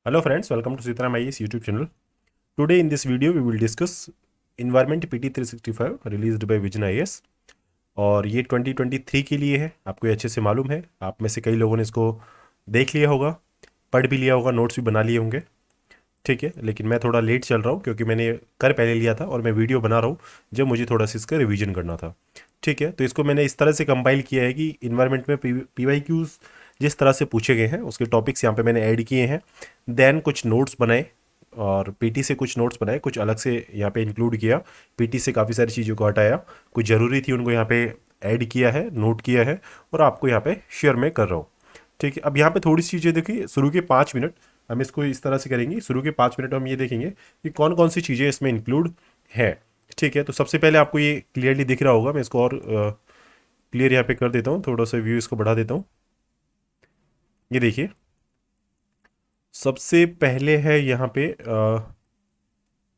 Hello friends, welcome to Sitaram IAS YouTube channel. Today in this video we will discuss Environment PT 365 released by Vision IAS और ये 2023 के लिए है। आपको ये अच्छे से मालूम है, आप में से कई लोगों ने इसको देख लिया होगा, पढ़ भी लिया होगा, नोट्स भी बना लिए होंगे। ठीक है, लेकिन मैं थोड़ा लेट चल रहा हूँ क्योंकि मैंने कर पहले लिया था और मैं वीडियो बना रहा हूँ जब मुझे थोड़ा सा इसका रिवीजन करना था। ठीक है, तो इसको मैंने इस तरह से कंपाइल किया है कि इन्वायरमेंट में PYQs जिस तरह से पूछे गए हैं उसके टॉपिक्स यहाँ पे मैंने ऐड किए हैं। देन कुछ नोट्स बनाए और पीटी से कुछ नोट्स बनाए, कुछ अलग से यहाँ पे इंक्लूड किया। पीटी से काफ़ी सारी चीज़ों को हटाया, कुछ ज़रूरी थी उनको यहाँ पे ऐड किया है, नोट किया है और आपको यहाँ पे शेयर में कर रहा हूँ। ठीक है, अब यहाँ पे थोड़ी सी चीज़ें देखिए। शुरू के 5 मिनट हम इसको इस तरह से करेंगे, शुरू के 5 मिनट हम ये देखेंगे कि कौन कौन सी चीज़ें इसमें इंक्लूड है। ठीक है, तो सबसे पहले आपको ये क्लियरली दिख रहा होगा, मैं इसको और क्लियर यहाँ पे कर देता हूँ, थोड़ा सा व्यू इसको बढ़ा देता हूँ। ये देखिए, सबसे पहले है यहाँ पे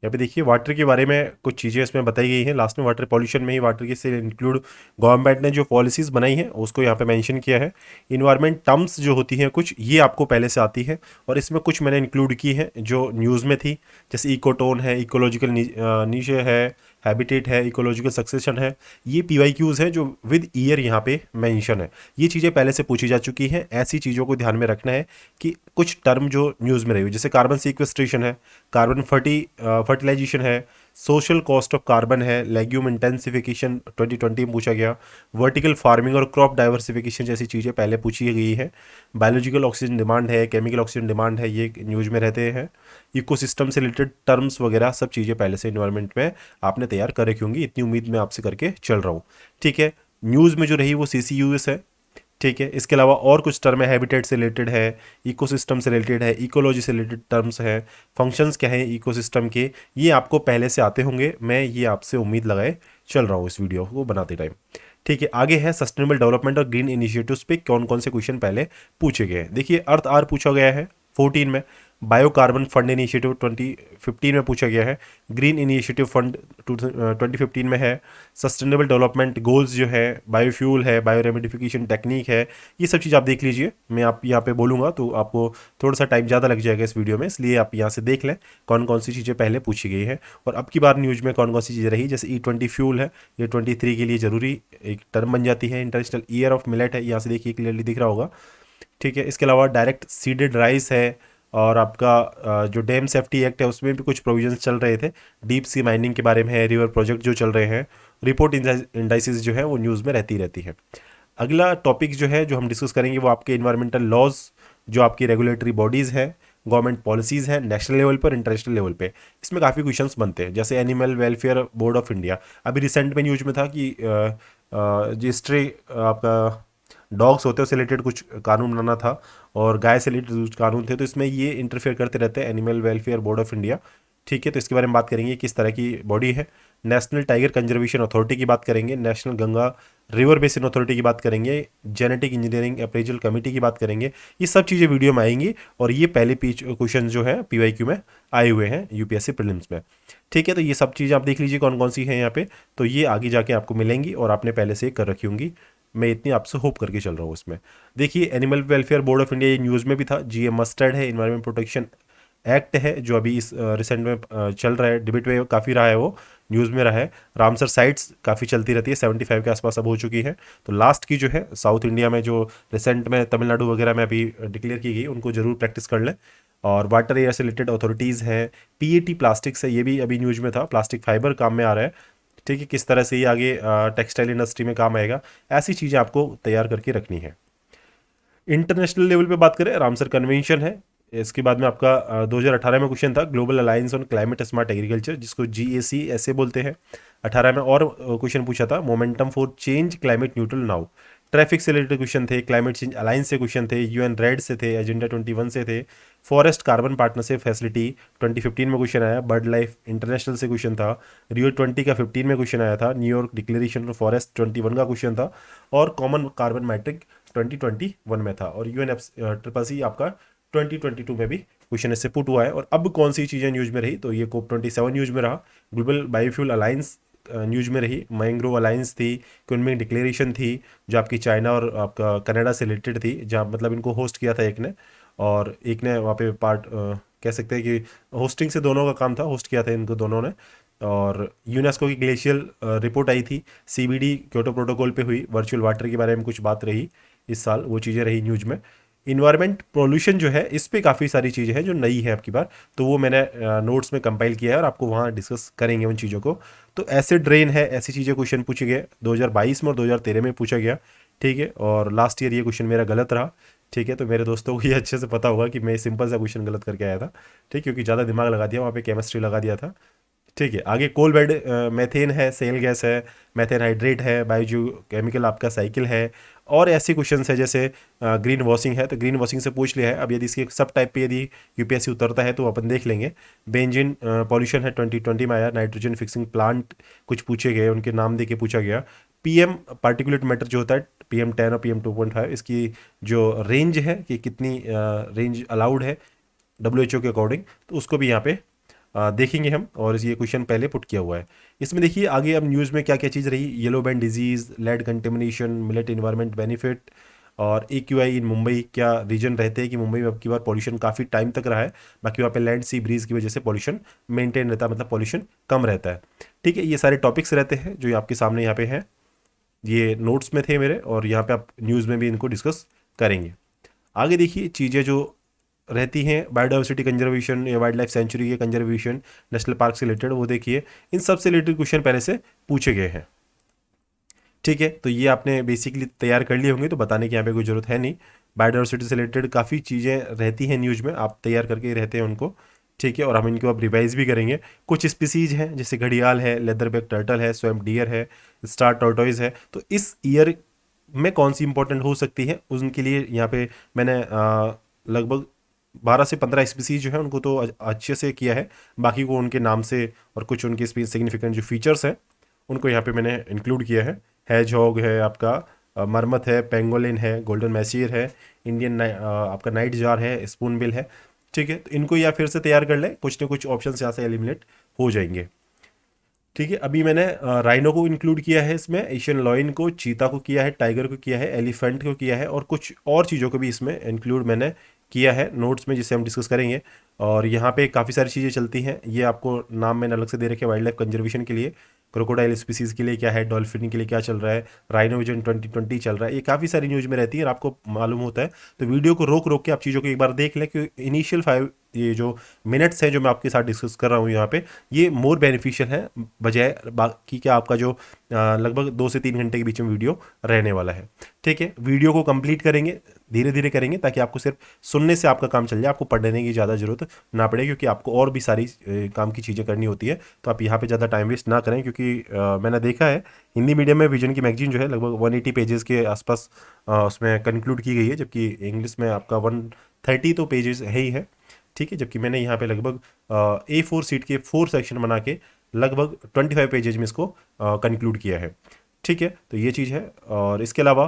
देखिए वाटर के बारे में कुछ चीज़ें इसमें बताई गई हैं। लास्ट में वाटर पॉल्यूशन में ही वाटर के से इंक्लूड गवर्नमेंट ने जो पॉलिसीज़ बनाई हैं उसको यहाँ पे मेंशन किया है। इन्वायरमेंट टर्म्स जो होती हैं कुछ, ये आपको पहले से आती है और इसमें कुछ मैंने इंक्लूड की है जो न्यूज़ में थी, जैसे इकोटोन है, इकोलॉजिकल नीचे है, हैबिटेट है, इकोलॉजिकल सक्सेशन है। ये PYQs हैं जो विद ईयर यहाँ पे मेंशन है। ये चीज़ें पहले से पूछी जा चुकी हैं। ऐसी चीज़ों को ध्यान में रखना है कि कुछ टर्म जो न्यूज़ में रही हुई, जैसे कार्बन सीक्वेस्ट्रेशन है, कार्बन फर्टिलाइजेशन है, सोशल कॉस्ट ऑफ कार्बन है, लेग्यूम इंटेंसिफिकेशन 2020 में पूछा गया, वर्टिकल फार्मिंग और क्रॉप डाइवर्सिफिकेशन जैसी चीज़ें पहले पूछी गई है। बायोलॉजिकल ऑक्सीजन डिमांड है, केमिकल ऑक्सीजन डिमांड है, ये न्यूज़ में रहते हैं। इकोसिस्टम से रिलेटेड टर्म्स वगैरह सब चीज़ें पहले से इन्वायरमेंट में आपने तैयार कर रखी होंगी, इतनी उम्मीद मैं आपसे करके चल रहा हूँ। ठीक है, न्यूज़ में जो रही वो CCUS है। ठीक है, इसके अलावा और कुछ टर्म है, हैबिटेट से रिलेटेड है, इकोसिस्टम से रिलेटेड है, इकोलॉजी से रिलेटेड टर्म्स है, फंक्शंस क्या हैं इकोसिस्टम के, ये आपको पहले से आते होंगे। मैं ये आपसे उम्मीद लगाए चल रहा हूँ इस वीडियो को बनाते टाइम। ठीक है, आगे है सस्टेनेबल डेवलपमेंट और ग्रीन इनिशिएटिव्स पे कौन कौन से क्वेश्चन पहले पूछे गए हैं। देखिए, अर्थ आर पूछा गया है 14 में, बायोकार्बन फंड इनिशिएटिव 2015 में पूछा गया है, ग्रीन इनिशिएटिव फंड 2015 में है, सस्टेनेबल डेवलपमेंट गोल्स जो है, बायोफ्यूल है, बायो रेमिडिफिकेशन टेक्निक है। ये सब चीज़ आप देख लीजिए, मैं आप यहाँ पे बोलूँगा तो आपको थोड़ा सा टाइम ज़्यादा लग जाएगा इस वीडियो में, इसलिए आप यहाँ से देख लें कौन कौन सी चीज़ें पहले पूछी गई हैं और अब की बार न्यूज़ में कौन कौन सी चीज़ें रही। जैसे E20 फ्यूल है, ये 23 के लिए ज़रूरी एक टर्म बन जाती है। इंटरनेशनल ईयर ऑफ मिलेट है, यहाँ से देखिए क्लियरली दिख रहा होगा। ठीक है, इसके अलावा डायरेक्ट सीडेड राइस है और आपका जो डैम सेफ्टी एक्ट है उसमें भी कुछ प्रोविजंस चल रहे थे। डीप सी माइनिंग के बारे में है, रिवर प्रोजेक्ट जो चल रहे हैं, रिपोर्ट इंडाइसिस जो है वो न्यूज़ में रहती है। अगला टॉपिक जो है जो हम डिस्कस करेंगे वो आपके इन्वायरमेंटल लॉज, जो आपकी रेगुलेटरी बॉडीज़ हैं, गवर्नमेंट पॉलिसीज़ हैं नेशनल लेवल पर, इंटरनेशनल लेवल पे। इसमें काफ़ी क्वेश्चंस बनते हैं, जैसे animal welfare board of India, अभी रिसेंट में न्यूज में था कि रजिस्ट्री आपका डॉग्स होते हैं उससे रिलेटेड कुछ कानून बनाना था और गाय से रिलेटेड कुछ कानून थे, तो इसमें ये इंटरफेयर करते रहते हैं animal welfare board of India. ठीक है, तो इसके बारे में बात करेंगे किस तरह की बॉडी है। नेशनल टाइगर कंजर्वेशन अथॉरिटी की बात करेंगे, national Ganga river basin authority की बात करेंगे, जेनेटिक इंजीनियरिंग अप्रेजल कमेटी की बात करेंगे। ये सब चीज़ें वीडियो में आएंगी और ये पहले क्वेश्चन जो है PYQ में आए हुए हैं UPSC प्रीलिम्स में। ठीक है, तो ये सब चीज़ आप देख लीजिए कौन कौन सी हैं यहाँ पे, तो ये आगे जाके आपको मिलेंगी और आपने पहले से कर रखी होंगी। मैं इतनी आपसे होप करके चल रहा हूँ इसमें। देखिए, animal welfare board of India ये न्यूज़ में भी था। GM मस्टर्ड है, इन्वायरमेंट प्रोटेक्शन एक्ट है जो अभी इस रिसेंट में चल रहा है, डिबेट में काफ़ी रहा है, वो न्यूज़ में रहा है। रामसर साइट्स काफ़ी चलती रहती है, 75 के आसपास अब हो चुकी है। तो लास्ट की जो है साउथ इंडिया में जो रिसेंट में तमिलनाडु वगैरह में अभी डिक्लेयर की गई, उनको जरूर प्रैक्टिस कर लें। और वाटर एयर से रिलेटेड अथॉरिटीज़ हैं, PAT प्लास्टिक्स है, ये भी अभी न्यूज़ में था, प्लास्टिक फाइबर काम में आ रहा है। ठीक है, किस तरह से ये आगे टेक्सटाइल इंडस्ट्री में काम आएगा, ऐसी चीज़ें आपको तैयार करके रखनी है। इंटरनेशनल लेवल पे बात करें, रामसर कन्वेंशन है। इसके बाद में आपका 2018 में क्वेश्चन था, global alliance on climate smart agriculture, जिसको GAC ऐसे बोलते हैं। 18 में और क्वेश्चन पूछा था, momentum for change climate neutral now. Traffic से रिलेटेड क्वेश्चन थे, क्लाइमेट चेंज अलायंस से क्वेश्चन थे, UN रेड से थे, एजेंडा 21 से थे, फॉरेस्ट कार्बन पार्टनरशिप फैसिलिटी 2015 में क्वेश्चन आया, बर्ड लाइफ इंटरनेशनल से क्वेश्चन था, Rio 20 का 15 में क्वेश्चन आया था, न्यूयॉर्क डिक्लेरेशन ऑफ फॉरेस्ट 21 का क्वेश्चन था और कॉमन कार्बन मैट्रिक 2021 में था और UNFCCC आपका 2022 में भी क्वेश्चन इससे पुट हुआ है। और अब कौन सी चीज़ें न्यूज़ में रही, तो ये COP27 न्यूज़ में रहा, ग्लोबल बायोफ्यूल अलायंस न्यूज़ में रही, मैंग्रोव अलायंस थी, क्विनमिंग डिक्लेरेशन थी जो आपकी चाइना और आपका कनाडा से रिलेटेड थी, जहाँ मतलब इनको होस्ट किया था एक ने, और एक ने वहाँ पे पार्ट कह सकते हैं कि होस्टिंग से दोनों का काम था, होस्ट किया था इनको दोनों ने। और यूनेस्को की ग्लेशियल रिपोर्ट आई थी, CBD क्योटो प्रोटोकॉल पे हुई, वर्चुअल वाटर के बारे में कुछ बात रही इस साल, वो चीज़ें रही न्यूज़ में। इन्वायरमेंट पोल्यूशन जो है, इस पे काफ़ी सारी चीज़ें हैं जो नई है आपकी बार, तो वो मैंने नोट्स में कंपाइल किया है और आपको वहाँ डिस्कस करेंगे उन चीज़ों को। तो एसिड रेन है, ऐसी चीज़ें क्वेश्चन पूछे गए 2022 में और 2013 में पूछा गया, ठीक है। और लास्ट ईयर ये क्वेश्चन मेरा गलत रहा, ठीक है। तो मेरे दोस्तों को ये अच्छे से पता होगा कि मैं सिंपल सा क्वेश्चन गलत करके आया था, ठीक, क्योंकि ज़्यादा दिमाग लगा दिया वहाँ पे, केमिस्ट्री लगा दिया था, ठीक है। आगे कोल बेड, मेथेन है, सेल गैस है, मेथेन हाइड्रेट है, बायोजू केमिकल आपका साइकिल है, और ऐसे क्वेश्चन है जैसे ग्रीन वॉशिंग है, तो ग्रीन वॉशिंग से पूछ लिया है। अब यदि इसके सब टाइप पे यदि यूपीएससी उतरता है तो अपन देख लेंगे। बेंजीन पॉल्यूशन है, 2020 में आया। नाइट्रोजन फिक्सिंग प्लांट कुछ पूछे गए, उनके नाम दे के पूछा गया। PM पार्टिकुलेट मैटर जो होता है, PM10 और PM2.5, इसकी जो रेंज है कि कितनी रेंज अलाउड है WHO के अकॉर्डिंग, तो उसको भी यहाँ पे देखेंगे हम। और ये क्वेश्चन पहले पुट किया हुआ है इसमें। देखिए आगे अब न्यूज़ में क्या क्या चीज़ रही, yellow band disease, lead contamination, millet environment benefit, और AQI इन मुंबई, क्या रीजन रहते हैं कि मुंबई में अब की बार पॉल्यूशन काफ़ी टाइम तक रहा है, बाकी वहाँ पे लैंड सी ब्रीज की वजह से पॉल्यूशन मेंटेन रहता है, मतलब पॉल्यूशन कम रहता है, ठीक है। ये सारे टॉपिक्स रहते हैं जो आपके सामने यहाँ पे हैं, ये नोट्स में थे मेरे, और यहाँ पे आप न्यूज़ में भी इनको डिस्कस करेंगे। आगे देखिए चीज़ें जो रहती हैं, बायोडाइवर्सिटी कंजर्वेशन या वाइल्ड लाइफ सेंचुरी के कंजर्वेशन, नेशनल पार्क से रिलेटेड, वो देखिए इन सब से रिलेटेड क्वेश्चन पहले से पूछे गए हैं, ठीक है। तो ये आपने बेसिकली तैयार कर लिए होंगे, तो बताने की यहाँ पे कोई ज़रूरत है नहीं। बायोडाइवर्सिटी से रिलेटेड काफ़ी चीज़ें रहती हैं न्यूज़ में, आप तैयार करके ही रहते हैं उनको, ठीक है। और हम इनको अब रिवाइज भी करेंगे। कुछ स्पीसीज हैं जैसे घड़ियाल है, लेदरबैक टर्टल है, स्वैम्प डियर है, स्टार टॉर्टोइज है, तो इस ईयर में कौन सी इंपॉर्टेंट हो सकती है उनके लिए यहाँ पे मैंने लगभग 12 से 15 स्पीसीज जो है उनको तो अच्छे से किया है, बाकी को उनके नाम से और कुछ उनके सिग्निफिकेंट जो फीचर्स हैं उनको यहाँ पे मैंने इंक्लूड किया है। हैजहॉग है आपका, मरमत है, पेंगोलिन है, गोल्डन मैसीर है, इंडियन आपका नाइट जार है, स्पूनबिल है, ठीक है। तो इनको या फिर से तैयार कर ले, कुछ ना कुछ ऑप्शन यहाँ से एलिमिनेट हो जाएंगे, ठीक है। अभी मैंने राइनो को इंक्लूड किया है इसमें, एशियन लॉयन को, चीता को किया है, टाइगर को किया है, एलिफेंट को किया है, और कुछ और चीज़ों को भी इसमें इंक्लूड मैंने किया है नोट्स में, जिसे हम डिस्कस करेंगे। और यहाँ पे काफ़ी सारी चीज़ें चलती हैं, ये आपको नाम मैंने अलग से दे रखे वाइल्ड लाइफ कंजर्वेशन के लिए, क्रोकोडाइल स्पीसीज़ के लिए क्या है, डॉल्फिन के लिए क्या चल रहा है, राइनो विजन 2020 चल रहा है, ये काफ़ी सारी न्यूज़ में रहती है और आपको मालूम होता है। तो वीडियो को रोक रोक के आप चीज़ों को एक बार देख लें, कि इनिशियल 5 ये जो मिनट्स हैं जो मैं आपके साथ डिस्कस कर रहा हूँ यहाँ पे, ये मोर बेनिफिशियल है बजाय बाकी क्या आपका जो लगभग 2 से 3 घंटे के बीच में वीडियो रहने वाला है, ठीक है। वीडियो को कंप्लीट करेंगे, धीरे धीरे करेंगे, ताकि आपको सिर्फ सुनने से आपका काम चल जाए, आपको पढ़ने की ज़्यादा जरूरत ना पड़े, क्योंकि आपको और भी सारी काम की चीज़ें करनी होती है। तो आप यहाँ पे ज़्यादा टाइम वेस्ट ना करें, क्योंकि मैंने देखा है हिंदी मीडियम में विजन की मैगजीन जो है लगभग 180 पेजेस के आसपास उसमें कंक्लूड की गई है, जबकि इंग्लिश में आपका 130 तो पेजेस है ही है, ठीक है। जबकि मैंने यहाँ पे लगभग A4 सीट के 4 सेक्शन बना के लगभग 25 पेजेज में इसको कंक्लूड किया है, ठीक है। तो ये चीज़ है। और इसके अलावा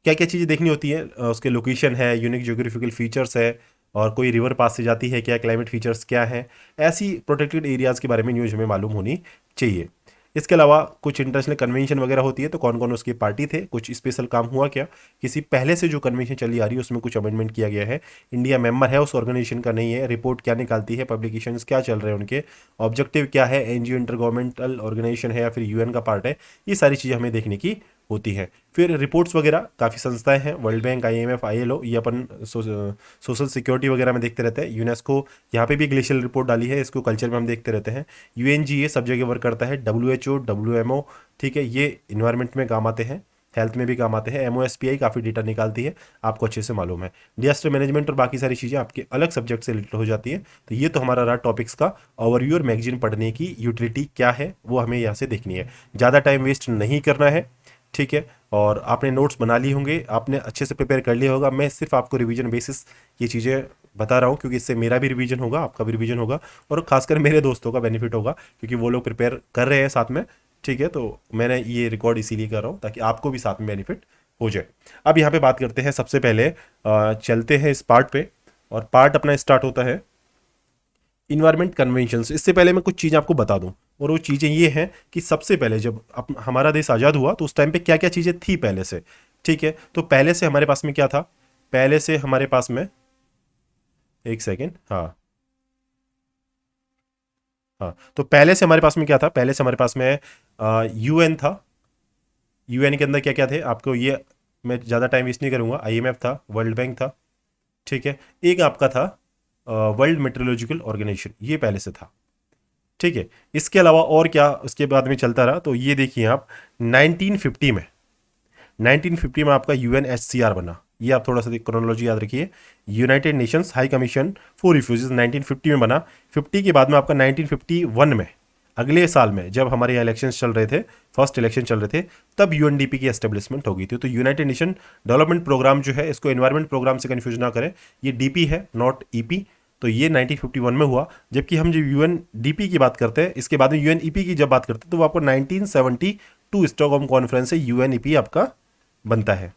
क्या क्या चीज़ें देखनी होती है, उसके लोकेशन है, यूनिक ज्योग्राफिकल फीचर्स है, और कोई रिवर पास से जाती है क्या, क्लाइमेट फीचर्स क्या है, ऐसी प्रोटेक्टेड एरियाज़ के बारे में न्यूज़ हमें मालूम होनी चाहिए। इसके अलावा कुछ इंटरनेशनल कन्वेंशन वगैरह होती है, तो कौन कौन उसके पार्टी थे, कुछ स्पेशल काम हुआ क्या, किसी पहले से जो कन्वेंशन चली आ रही है उसमें कुछ अमेंडमेंट किया गया है, इंडिया मेंबर है उस ऑर्गेनाइजेशन का नहीं है, रिपोर्ट क्या निकालती है, पब्लिकेशंस क्या चल रहे हैं उनके, ऑब्जेक्टिव क्या है, NGO इंटर गवर्नमेंटल ऑर्गेनाइजेशन है या फिर UN का पार्ट है, ये सारी चीज़ें हमें देखने की होती है। फिर रिपोर्ट्स वगैरह काफ़ी संस्थाएं हैं, वर्ल्ड बैंक, IMF, ILO, ये अपन सोशल सिक्योरिटी वगैरह में देखते रहते हैं। यूनेस्को यहाँ पे भी ग्लेशियल रिपोर्ट डाली है, इसको कल्चर में हम देखते रहते हैं। UNGA सब जगह वर्क करता है, WHO, WMO, ठीक है, ये इन्वायरमेंट में काम आते हैं, हेल्थ में भी काम आते हैं। MOSPI काफ़ी डेटा निकालती है, आपको अच्छे से मालूम है। डिजास्टर मैनेजमेंट और बाकी सारी चीज़ें आपके अलग सब्जेक्ट से रिलेटेड हो जाती है। तो ये तो हमारा रहा टॉपिक्स का ओवरव्यू, और मैगजीन पढ़ने की यूटिलिटी क्या है वो हमें यहाँ से देखनी है, ज़्यादा टाइम वेस्ट नहीं करना है, ठीक है। और आपने नोट्स बना लिए होंगे, आपने अच्छे से प्रिपेयर कर लिया होगा। मैं सिर्फ आपको रिवीजन बेसिस ये चीज़ें बता रहा हूँ, क्योंकि इससे मेरा भी रिवीजन होगा, आपका भी रिवीजन होगा, और खासकर मेरे दोस्तों का बेनिफिट होगा, क्योंकि वो लोग प्रिपेयर कर रहे हैं साथ में, ठीक है। तो मैंने ये रिकॉर्ड इसीलिए कर रहा हूँ ताकि आपको भी साथ में बेनिफिट हो जाए। अब यहाँ पे बात करते हैं, सबसे पहले चलते हैं इस पार्ट पे, और पार्ट अपना स्टार्ट होता है इन्वायरमेंट कन्वेंशन। इससे पहले मैं कुछ चीज़ें आपको बता दूं, और वो चीज़ें ये हैं कि सबसे पहले जब हमारा देश आज़ाद हुआ तो उस टाइम पे क्या क्या चीज़ें थी पहले से, ठीक है। तो पहले से हमारे पास में क्या था, पहले से हमारे पास में, एक सेकेंड, हाँ हाँ, तो पहले से हमारे पास में क्या था, पहले से हमारे पास में यूएन था। यूएन के अंदर क्या क्या थे आपको ये मैं ज़्यादा टाइम वेस्ट नहीं करूँगा। आईएमएफ था, वर्ल्ड बैंक था, ठीक है। एक आपका था वर्ल्ड मेट्रोलॉजिकल ऑर्गेनाइजेशन, ये पहले से था, ठीक है। इसके अलावा और क्या उसके बाद में चलता रहा, तो ये देखिए आप 1950 में, 1950 में आपका यूएनएचसीआर बना। ये आप थोड़ा सा क्रोनोलॉजी याद रखिए। United Nations high commission for refugees 1950 में बना। 50 के बाद में आपका 1951 में, अगले साल में जब हमारे यहाँ इलेक्शन चल रहे थे, फर्स्ट इलेक्शन चल रहे थे, तब यूएनडीपी की एस्टेब्लिशमेंट हो गई थी। तो यूनाइटेड नेशन डेवलपमेंट प्रोग्राम जो है, इसको एनवायरमेंट प्रोग्राम से कंफ्यूज ना करें, ये डीपी है नॉट ईपी। तो ये 1951 में हुआ। जबकि हम जब यूएनडीपी की बात करते हैं, इसके बाद में यूएनईपी की जब बात करते हैं, तो वो आपको 1972 स्टॉकहोम कॉन्फ्रेंस से यूएनईपी आपका बनता है,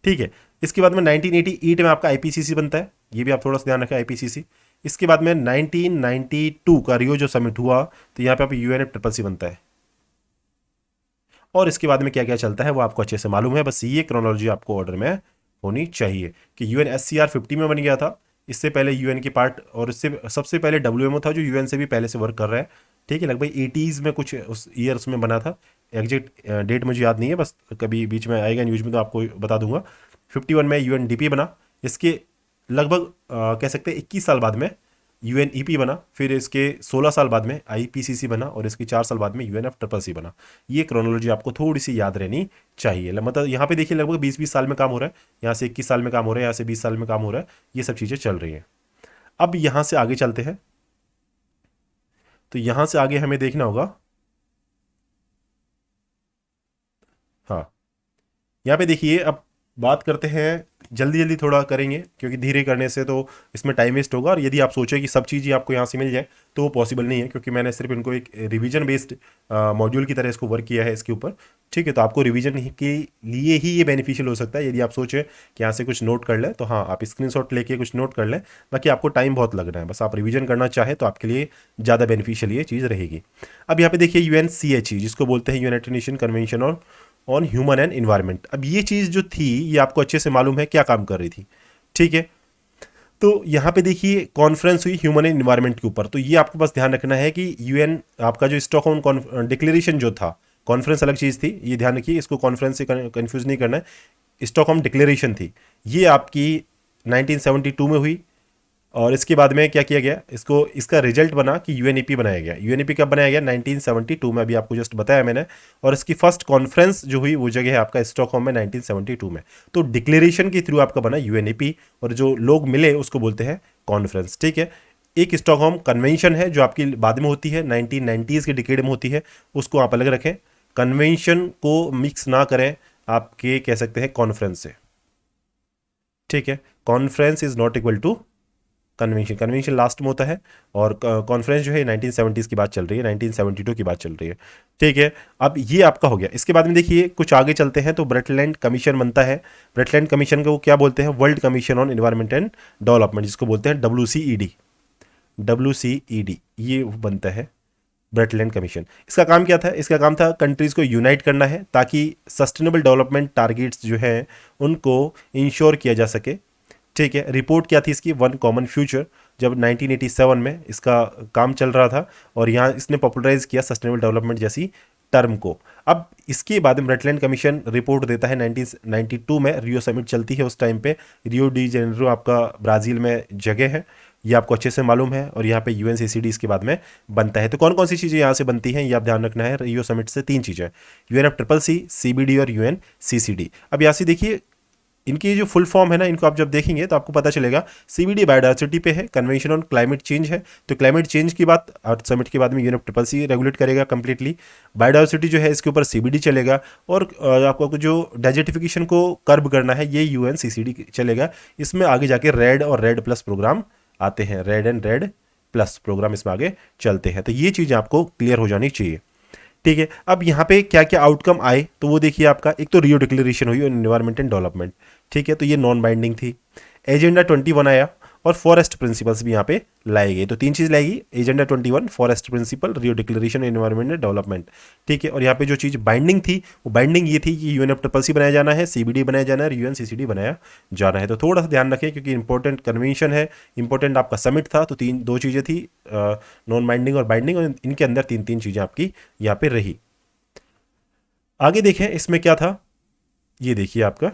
ठीक है। इसके बाद में 1988 में आपका आईपीसीसी बनता है, ये भी आप थोड़ा सा ध्यान रखें, आईपीसीसी। इसके बाद में 1992 का रियो जो समिट हुआ, तो यहाँ पे आप यूएनएफसीसीसी बनता है। और इसके बाद में क्या क्या चलता है वो आपको अच्छे से मालूम है, बस ये क्रोनोलॉजी आपको ऑर्डर में होनी चाहिए कि यूएनएचसीआर 50 में बन गया था। इससे पहले यूएन के पार्ट, और इससे सबसे पहले डब्ल्यूएमओ था जो यूएन से भी पहले से वर्क कर रहा है, ठीक है। लगभग 80s में कुछ उस ईयर्स में बना था। एग्जैक्ट डेट मुझे याद नहीं है, बस कभी बीच में आएगा न्यूज में तो आपको बता दूंगा। 51 में यूएनडीपी बना। इसके लगभग कह सकते हैं 21 साल बाद में यूएनईपी बना। फिर इसके 16 साल बाद में आईपीसीसी बना, और इसके 4 साल बाद में यूएनएफसीसीसी बना। ये क्रोनोलॉजी आपको थोड़ी सी याद रहनी चाहिए। मतलब यहाँ पे देखिए लगभग 20-20 साल में काम हो रहा है, यहाँ से 21 साल में काम हो रहा है, यहाँ से 20 साल में काम हो रहा है, ये सब चीज़ें चल रही हैं। अब यहाँ से आगे चलते हैं, तो यहाँ से आगे हमें देखना होगा, हाँ यहाँ पे देखिए, अब बात करते हैं, जल्दी जल्दी थोड़ा करेंगे क्योंकि धीरे करने से तो इसमें टाइम वेस्ट होगा। और यदि आप सोचें कि सब चीज़ें आपको यहाँ से मिल जाए तो वो पॉसिबल नहीं है, क्योंकि मैंने सिर्फ इनको एक रिवीजन बेस्ड मॉड्यूल की तरह इसको वर्क किया है इसके ऊपर, ठीक है। तो आपको रिवीजन के लिए ही ये बेनिफिशियल हो सकता है। यदि आप सोचें कि यहाँ से कुछ नोट कर लें, तो हाँ आप स्क्रीनशॉट लेके कुछ नोट कर लें, बाकी आपको टाइम बहुत लग रहा है, बस आप रिवीजन करना चाहें तो आपके लिए ज़्यादा बेनिफिशियल ये चीज़ रहेगी। अब यहाँ पे देखिए यूएनसीएचई, जिसको बोलते हैं United nation convention on human and environment. अब ये चीज़ जो थी, ये आपको अच्छे से मालूम है क्या काम कर रही थी, ठीक है। तो यहाँ पे देखिए कॉन्फ्रेंस हुई ह्यूमन एंड इन्वायरमेंट के ऊपर। तो ये आपको बस ध्यान रखना है कि यूएन आपका जो स्टॉकहोम डिक्लेरेशन जो था, कॉन्फ्रेंस अलग चीज़ थी, ये ध्यान रखिए, इसको कॉन्फ्रेंस से कंफ्यूज नहीं करना है। स्टॉकहोम डिक्लेरेशन थी, ये आपकी 1972 में हुई। और इसके बाद में क्या किया गया, इसका रिजल्ट बना कि यूएनईपी बनाया गया। यूएनईपी कब बनाया गया, 1972 में, अभी आपको जस्ट बताया मैंने। और इसकी फर्स्ट कॉन्फ्रेंस जो हुई वो जगह है आपका स्टॉकहोम में 1972 में। तो डिक्लेरेशन के थ्रू आपका बना यूएनईपी, और जो लोग मिले उसको बोलते हैं कॉन्फ्रेंस, ठीक है। एक स्टॉकहोम कन्वेंशन है जो आपकी बाद में होती है, 1990s के डिकेड में होती है, उसको आप अलग रखें। कन्वेंशन को मिक्स ना करें आपके कह सकते हैं कॉन्फ्रेंस से, ठीक है। Conference is not equal to convention. Convention last में होता है, और कॉन्फ्रेंस जो है 1970s की बात चल रही है, 1972 की बात चल रही है, ठीक है। अब ये आपका हो गया। इसके बाद में देखिए कुछ आगे चलते हैं, तो ब्रेटलैंड कमीशन बनता है। ब्रेटलैंड कमीशन को क्या बोलते हैं, world commission on environment and development, जिसको बोलते हैं WCED। WCED ये बनता है ब्रेटलैंड कमीशन। इसका काम क्या था, इसका काम था कंट्रीज़ को यूनाइट करना है ताकि सस्टेनेबल डेवलपमेंट टारगेट्स जो हैं उनको इंश्योर किया जा सके, ठीक है। रिपोर्ट क्या थी इसकी, वन कॉमन फ्यूचर, जब 1987 में इसका काम चल रहा था, और यहाँ इसने पॉपुलराइज किया सस्टेनेबल डेवलपमेंट जैसी टर्म को। अब इसके बाद में ब्रेटलैंड कमीशन रिपोर्ट देता है 1992 में, रियो समिट चलती है उस टाइम पे। रियो डी जेनेरो आपका ब्राज़ील में जगह है, ये आपको अच्छे से मालूम है। और यहाँ पे UNCCD इसके बाद में बनता है। तो कौन कौन सी चीज़ें यहाँ से बनती हैं ये आप ध्यान रखना है। रियो समिट से 3 चीज़ें, UNFCCC, CBD और UNCCD। अब यहाँ से देखिए इनकी जो फुल फॉर्म है ना, इनको आप जब देखेंगे तो आपको पता चलेगा। CBD बायोडायवर्सिटी पे है, कन्वेंशन ऑन क्लाइमेट चेंज है, तो क्लाइमेट चेंज की बात समिट के बाद में UNFCCC रेगुलेट करेगा कंप्लीटली। बायोडायवर्सिटी जो है इसके ऊपर CBD चलेगा, और आपको जो डेजर्टिफिकेशन को कर्ब करना है ये UNCCD चलेगा। इसमें आगे जाके रेड और रेड प्लस प्रोग्राम आते हैं, red and red plus program इसमें आगे चलते हैं। तो ये चीज़ आपको क्लियर हो जानी चाहिए, ठीक है। अब यहाँ पे क्या क्या आउटकम आए, तो वो देखिए आपका, एक तो रियो डिक्लेरेशन हुई ऑन एनवायरनमेंट एंड डेवलपमेंट, ठीक है, तो ये नॉन बाइंडिंग थी। एजेंडा 21 आया, और फॉरेस्ट प्रिंसिपल्स भी यहाँ पे लाए गए। तो तीन चीज़ लाएगी agenda 21, forest principal, Rio declaration environment development, ठीक है। और यहाँ पे जो चीज़ बाइंडिंग थी वो बाइंडिंग ये थी कि UNFCCC बनाया जाना है, CBD बनाया जाना है और UNCCD बनाया जाना है। तो थोड़ा सा ध्यान रखें क्योंकि इंपॉर्टेंट कन्वेंशन है, इंपॉर्टेंट आपका समिट था, तो दो चीज़ें थी, नॉन बाइंडिंग और बाइंडिंग, और इनके अंदर तीन तीन चीज़ें आपकी यहाँ पे रही। आगे देखें इसमें क्या था, ये देखिए आपका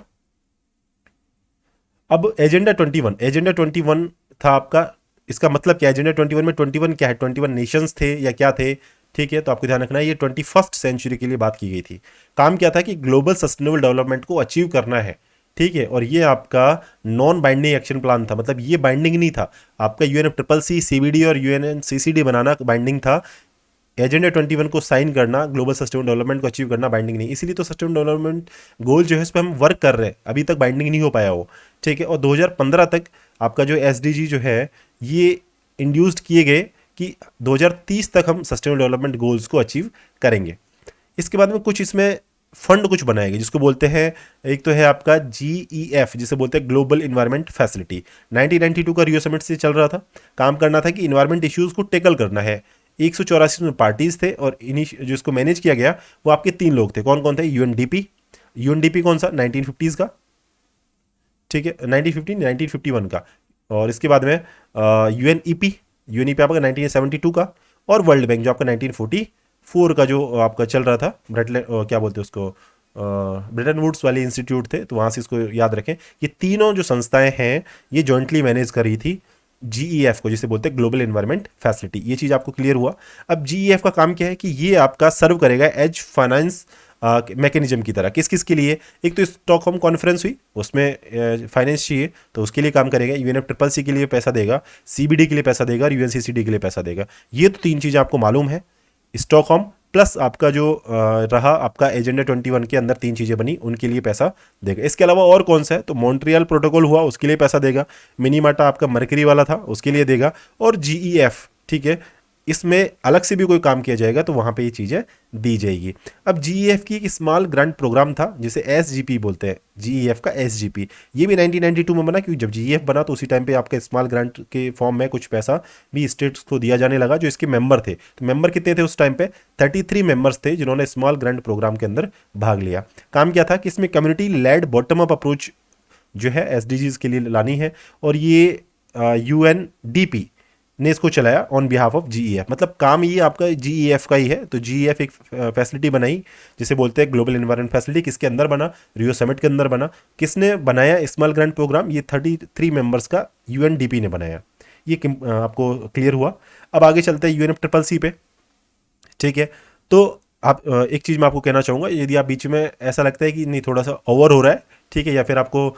अब एजेंडा 21, एजेंडा 21 था आपका। इसका मतलब क्या, एजेंडा 21 में 21 क्या है, 21 नेशंस थे या क्या थे, ठीक है। तो आपको ध्यान रखना है ये 21st सेंचुरी के लिए बात की गई थी। काम क्या था कि ग्लोबल सस्टेनेबल डेवलपमेंट को अचीव करना है, ठीक है। और ये आपका नॉन बाइंडिंग एक्शन प्लान था, मतलब ये बाइंडिंग नहीं था। आपका UNFCCC, CBD और UNCCD बनाना बाइंडिंग था, एजेंडा 21 को साइन करना, ग्लोबल सस्टेनेबल डेवलपमेंट को अचीव करना बाइंडिंग नहीं। इसीलिए तो सस्टेनेबल डेवलपमेंट गोल जो है इस पर हम वर्क कर रहे हैं, अभी तक बाइंडिंग नहीं हो पाया वो, ठीक है। और 2015 तक आपका जो SDG जो है ये इंड्यूस्ड किए गए कि 2030 तक हम सस्टेनेबल डेवलपमेंट गोल्स को अचीव करेंगे। इसके बाद में कुछ इसमें फंड कुछ बनाए गए जिसको बोलते हैं, एक तो है आपका GEF जिसे बोलते हैं ग्लोबल इन्वायरमेंट फैसिलिटी। 1992 का रियो समिट से चल रहा था, काम करना था कि इन्वायरमेंट इश्यूज को टेकल करना है। 184 में पार्टीज थे और जो इसको मैनेज किया गया वो आपके तीन लोग थे। कौन कौन थे, UNDP कौन सा 1950s का, ठीक है, 1951 का। और इसके बाद में UNEP आपका 1972 का, और वर्ल्ड बैंक जो आपका 1944 का जो आपका चल रहा था, क्या बोलते हैं उसको, ब्रेटन वुड्स वाले इंस्टीट्यूट थे, तो वहाँ से इसको याद रखें। ये तीनों जो संस्थाएं हैं ये जॉइंटली मैनेज कर रही थी GEF को, जिसे बोलते हैं ग्लोबल एनवायरनमेंट फैसिलिटी। ये चीज़ आपको क्लियर हुआ। अब GEF का काम क्या है कि ये आपका सर्व करेगा एज फाइनेंस मैकेनिज्म की तरह। किस किस के लिए, एक तो स्टॉकहोम कॉन्फ्रेंस हुई उसमें फाइनेंस चाहिए तो उसके लिए काम करेगा, UNFCCC के लिए पैसा देगा, CBD के लिए पैसा देगा और UNCCD के लिए पैसा देगा। ये तो तीन चीज़ें आपको मालूम है। स्टॉकहोम प्लस आपका जो रहा आपका एजेंडा 21 के अंदर तीन चीज़ें बनी, उनके लिए पैसा देगा। इसके अलावा और कौन सा है, तो मॉन्ट्रियल प्रोटोकॉल हुआ उसके लिए पैसा देगा, मिनीमाटा आपका मरकरी वाला था उसके लिए देगा, और GEF, ठीक है। इसमें अलग से भी कोई काम किया जाएगा तो वहाँ पे ये चीज़ें दी जाएगी। अब GEF की एक स्मॉल ग्रांट प्रोग्राम था जिसे SGP बोलते हैं, GEF का SGP, ये भी 1992 में बना, क्योंकि जब GEF बना तो उसी टाइम पे आपके स्मॉल ग्रांट के फॉर्म में कुछ पैसा भी स्टेट्स को दिया जाने लगा जो इसके मेंबर थे। तो मेंबर कितने थे उस टाइम पे, 33 मेंबर्स थे जिन्होंने स्मॉल ग्रांट प्रोग्राम के अंदर भाग लिया। काम क्या था कि इसमें community lead bottom up approach जो है SDGs के लिए लानी है, और ये UNDP ने इसको चलाया ऑन बिहाफ ऑफ GEF। मतलब काम ये आपका GEF का ही है। तो GEF एक फैसिलिटी बनाई जिसे बोलते हैं ग्लोबल एनवायरनमेंट फैसिलिटी। किसके अंदर बना, रियो समिट के अंदर बना। किसने बनाया स्मॉल ग्रांट प्रोग्राम, ये 33 मेंबर्स का UNDP ने बनाया। ये आपको क्लियर हुआ। अब आगे चलते हैं UNFCCC पे, ठीक है। तो आप एक चीज़ मैं आपको कहना चाहूँगा, यदि आप बीच में ऐसा लगता है कि नहीं थोड़ा सा ओवर हो रहा है, ठीक है, या फिर आपको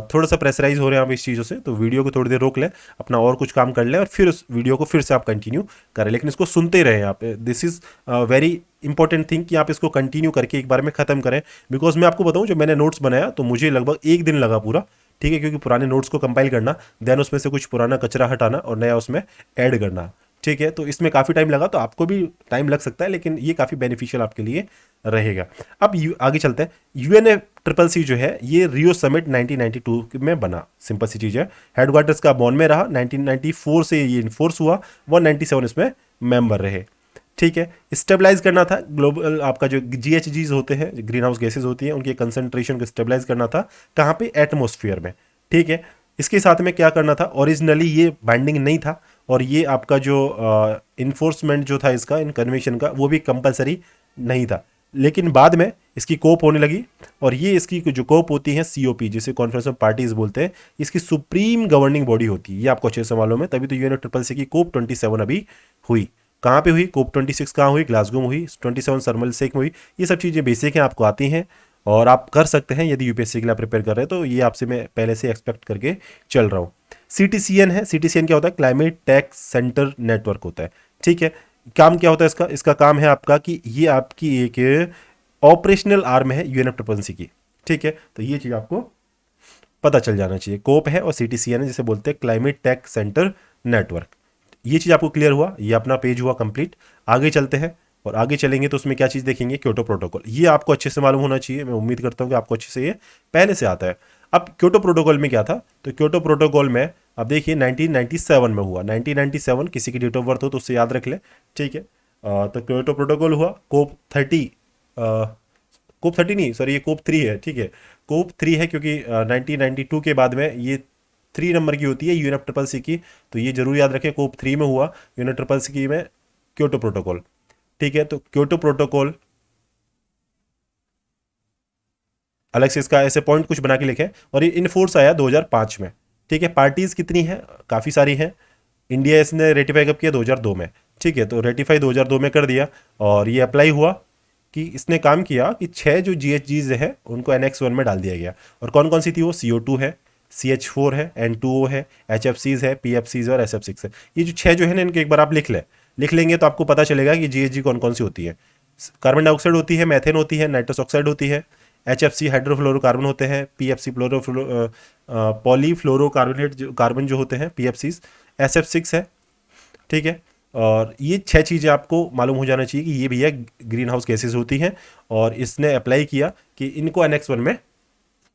थोड़ा सा प्रेशराइज हो रहे हैं आप इस चीज़ों से, तो वीडियो को थोड़ी देर रोक लें, अपना और कुछ काम कर लें और फिर उस वीडियो को फिर से आप कंटिन्यू करें, लेकिन इसको सुनते ही रहें आप। This is very important thing कि आप इसको कंटिन्यू करके एक बार में ख़त्म करें। बिकॉज मैं आपको बताऊँ, जब मैंने नोट्स बनाया तो मुझे लगभग एक दिन लगा पूरा, ठीक है, क्योंकि पुराने नोट्स को कंपाइल करना, देन उसमें से कुछ पुराना कचरा हटाना और नया उसमें ऐड करना, ठीक है। तो इसमें काफ़ी टाइम लगा, तो आपको भी टाइम लग सकता है, लेकिन ये काफ़ी बेनिफिशियल आपके लिए रहेगा। अब आगे चलते हैं। UNFCCC जो है ये रियो समिट 1992 में बना, सिंपल सी चीज़ है। हेडक्वार्टर्स का बॉन में रहा, 1994 से ये इन्फोर्स हुआ, 197 इसमें मेंबर रहे, ठीक है। स्टेबलाइज करना था ग्लोबल आपका जो GHGs होते हैं, ग्रीन हाउस गैसेज होती हैं, उनके कंसंट्रेशन को स्टेबलाइज करना था। कहाँ पे, एटमोस्फियर में, ठीक है। इसके साथ में क्या करना था, ओरिजिनली ये बाइंडिंग नहीं था, और ये आपका जो इन्फोर्समेंट जो था इसका, इन कन्वेंशन का, वो भी कंपलसरी नहीं था। लेकिन बाद में इसकी कोप होने लगी, और ये इसकी जो कोप होती है COP, जिसे कॉन्फ्रेंस ऑफ पार्टीज बोलते हैं, इसकी सुप्रीम गवर्निंग बॉडी होती है। ये आपको अच्छे से मालूम है, तभी तो UNFCCC की COP 27 अभी हुई। कहाँ पे हुई, COP 26 कहाँ हुई, ग्लासगो में हुई, 27 शर्म एल शेख में हुई। ये सब चीज़ें बेसिक हैं, आपको आती हैं और आप कर सकते हैं यदि UPSC के लिए प्रिपेयर कर रहे हैं तो। ये आपसे मैं पहले से एक्सपेक्ट करके चल रहा हूँ। CTCN है, CTCN क्या होता है, क्लाइमेट टेक सेंटर नेटवर्क होता है, ठीक है। काम क्या होता है इसका, इसका काम है आपका कि ये आपकी एक ऑपरेशनल आर्म है UNFCCC की, ठीक है। तो ये चीज़ आपको पता चल जाना चाहिए। कोप है और CTCN है जिसे बोलते हैं क्लाइमेट टेक सेंटर नेटवर्क। ये चीज़ आपको क्लियर हुआ, ये अपना पेज हुआ कंप्लीट। आगे चलते हैं, और आगे चलेंगे तो उसमें क्या चीज़ देखेंगे, क्योटो प्रोटोकॉल। ये आपको अच्छे से मालूम होना चाहिए, मैं उम्मीद करता हूँ कि आपको अच्छे से ये पहले से आता है। अब क्योटो प्रोटोकॉल में क्या था, तो क्योटो प्रोटोकॉल में अब देखिए 1997 में हुआ, 1997 किसी की डेट ऑफ बर्थ हो तो उससे याद रख ले, ठीक है। तो क्योटो प्रोटोकॉल हुआ, कोप 30, कोप 30 नहीं, सॉरी ये कोप 3 है, ठीक है। कोप 3 है क्योंकि 1992 के बाद में ये 3 नंबर की होती है यूएनएफ ट्रिपल सी की, तो ये जरूर याद रखें, कोप 3 में हुआ यूएनएफ ट्रिपल सी में क्योटो प्रोटोकॉल, ठीक है। तो क्योटो प्रोटोकॉल अलग से इसका ऐसे पॉइंट कुछ बना के लिखे, और ये इन फोर्स आया 2005 में, ठीक है। पार्टीज कितनी हैं, काफ़ी सारी हैं। इंडिया इसने रेटिफाई कब किया, 2002 में, ठीक है। तो रेटिफाई 2002 में कर दिया, और ये अप्लाई हुआ कि इसने काम किया कि 6 जो GHGs है उनको NX1 में डाल दिया गया। और कौन कौन सी थी वो, CO2 है, CH4 है, N2O है, HFCs है, PFCs और SF6 है। ये जो 6 जो है ना, इनके एक बार आप लिख लेंगे तो आपको पता चलेगा कि GHG कौन कौन सी होती है। कार्बन डाइऑक्साइड होती है, मैथेन होती है, नाइट्रस ऑक्साइड होती है, HFC हाइड्रोफ्लोरोकार्बन होते हैं, PFC पॉलीफ्लोरोकार्बोनेट जो कार्बन जो होते हैं PFCs, SF6 है, ठीक है। और ये 6 चीज़ें आपको मालूम हो जाना चाहिए कि ये भैया ग्रीन हाउस गैसेज होती हैं, और इसने अप्लाई किया कि इनको NX1 में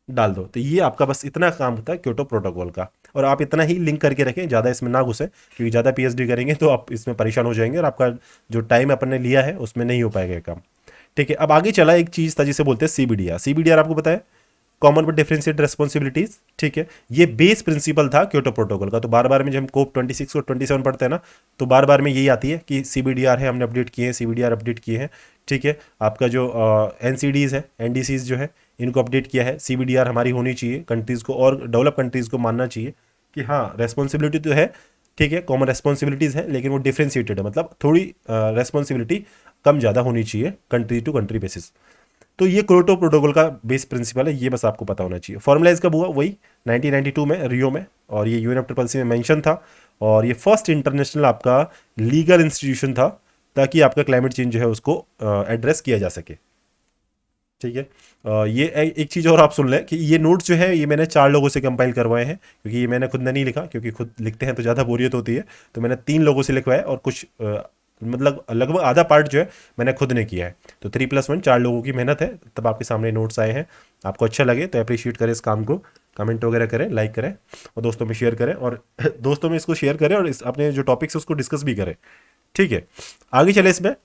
डाल दो। तो ये आपका बस इतना काम होता है क्योटो प्रोटोकॉल का, और आप इतना ही लिंक करके रखें, ज़्यादा इसमें ना घुसे, क्योंकि ज़्यादा PhD करेंगे तो आप इसमें परेशान हो जाएंगे और आपका जो टाइम अपन ने लिया है उसमें नहीं हो पाएगा काम, ठीक है। अब आगे चला एक चीज़ था जिसे बोलते हैं CBDR। CBDR आपको पता है, कॉमन बट डिफरेंशिएट रेस्पॉन्सिबिलिटीज, ठीक है। ये बेस प्रिंसिपल था क्योटो प्रोटोकॉल का। तो बार बार में जब हम कोप 26 और 27 पढ़ते हैं ना, तो बार बार में यही आती है कि CBDR है, हमने अपडेट किए हैं, CBDR अपडेट किए हैं, ठीक है। आपका जो NCDs है, NDCs जो है, इनको अपडेट किया है। CBDR हमारी होनी चाहिए, कंट्रीज़ को और डेवलप कंट्रीज़ को मानना चाहिए कि हाँ रेस्पॉन्सिबिलिटी तो है, ठीक है, कॉमन रेस्पॉन्सिबिलिटीज़ है, लेकिन वो डिफ्रेंशिएटेड है, मतलब थोड़ी रेस्पॉन्सिबिलिटी कम ज़्यादा होनी चाहिए कंट्री टू कंट्री बेसिस। तो ये क्योटो प्रोटोकॉल का बेस प्रिंसिपल है, ये बस आपको पता होना चाहिए। फॉर्मुलाइज कब हुआ, वही 1992 में रियो में, और ये यूएनएफ ट्रिपल सी में मेंशन था, और ये फर्स्ट इंटरनेशनल आपका लीगल इंस्टीट्यूशन था ताकि आपका क्लाइमेट चेंज जो है उसको एड्रेस किया जा सके, ठीक है। ये एक चीज़ और आप सुन लें कि ये नोट्स जो है ये मैंने 4 लोगों से कंपाइल करवाए हैं, क्योंकि ये मैंने खुद ने नहीं लिखा, क्योंकि खुद लिखते हैं तो ज़्यादा बोरियत होती है, तो मैंने 3 लोगों से लिखवाया, और कुछ मतलब लगभग आधा पार्ट जो है मैंने खुद ने किया है। तो 3+1 4 लोगों की मेहनत है, तब आपके सामने नोट्स आए हैं। आपको अच्छा लगे तो अप्रिशिएट करें इस काम को, कमेंट वगैरह करें, लाइक करें, और दोस्तों में शेयर करें, और दोस्तों में इसको शेयर करें, और अपने जो टॉपिक्स है उसको डिस्कस भी करें, ठीक है। आगे चले इसमें,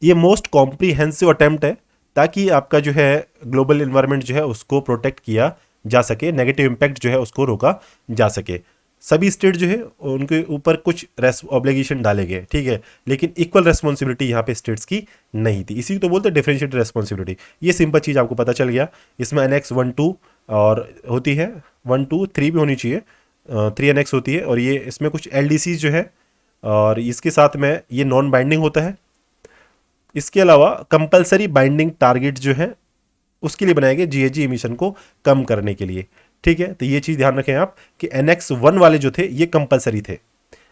ये मोस्ट कॉम्प्रीहेंसिव अटेम्प्ट है ताकि आपका जो है ग्लोबल इन्वायरमेंट जो है उसको प्रोटेक्ट किया जा सके, नेगेटिव इम्पैक्ट जो है उसको रोका जा सके। सभी स्टेट जो है उनके ऊपर कुछ ऑब्लिगेशन डाले गए, ठीक है, लेकिन इक्वल रेस्पॉन्सिबिलिटी यहाँ पे स्टेट्स की नहीं थी, इसी तो बोलते हैं डिफरेंशिएटेड रेस्पॉन्सिबिलिटी। ये सिंपल चीज़ आपको पता चल गया। इसमें NX 1 2 और होती है, 1 2 3 भी होनी चाहिए, 3 NX होती है, और ये इसमें कुछ LDCs जो है, और इसके साथ में ये नॉन बाइंडिंग होता है। इसके अलावा कंपलसरी बाइंडिंग टारगेट जो है उसके लिए बनाए गए GHG इमिशन को कम करने के लिए, ठीक है। तो ये चीज़ ध्यान रखें आप कि NX 1 वाले जो थे ये कंपलसरी थे,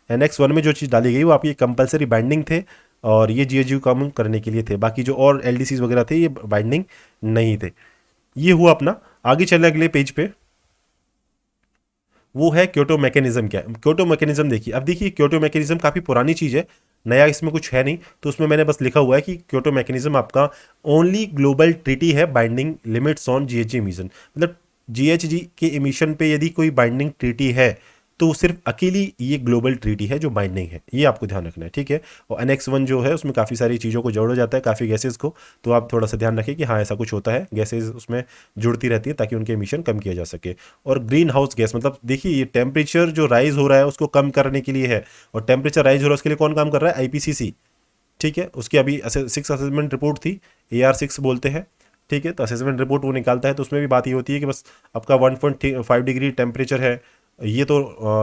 NX 1 में जो चीज़ डाली गई वो आपकी कंपलसरी बाइंडिंग थे, और ये GHG को कम करने के लिए थे। बाकी जो और LDCs वगैरह थे ये बाइंडिंग नहीं थे। ये हुआ अपना। आगे चले अगले पेज पे, वो है क्योटो मैकेनिज्म। क्या क्योटो मैकेनिज्म देखिए, अब देखिए क्योटो मैकेनिज्म काफ़ी पुरानी चीज़ है, नया इसमें कुछ है नहीं, तो उसमें मैंने बस लिखा हुआ है कि क्योटो मैकेनिज्म आपका ओनली ग्लोबल ट्रीटी है binding limits on GHG emission. मतलब GHG के इमिशन पे यदि कोई बाइंडिंग ट्रीटी है तो सिर्फ अकेली ये ग्लोबल ट्रीटी है जो बाइंडिंग है, ये आपको ध्यान रखना है, ठीक है। और NX 1 जो है उसमें काफ़ी सारी चीज़ों को जोड़ा जाता है, काफ़ी गैसेज को, तो आप थोड़ा सा ध्यान रखें कि हाँ ऐसा कुछ होता है, गैसेज उसमें जुड़ती रहती है ताकि उनके इमिशन कम किया जा सके। और ग्रीन हाउस गैस मतलब देखिए ये टेम्परेचर जो राइज हो रहा है उसको कम करने के लिए है, और टेम्परेचर राइज हो रहा है उसके लिए कौन काम कर रहा है, IPCC, ठीक है। उसकी अभी 6 असेसमेंट रिपोर्ट थी, AR6 बोलते हैं, ठीक है। तो असेसमेंट रिपोर्ट वो निकालता है, तो उसमें भी बात ये होती है कि बस आपका 1.5 डिग्री टेम्परेचर है, ये तो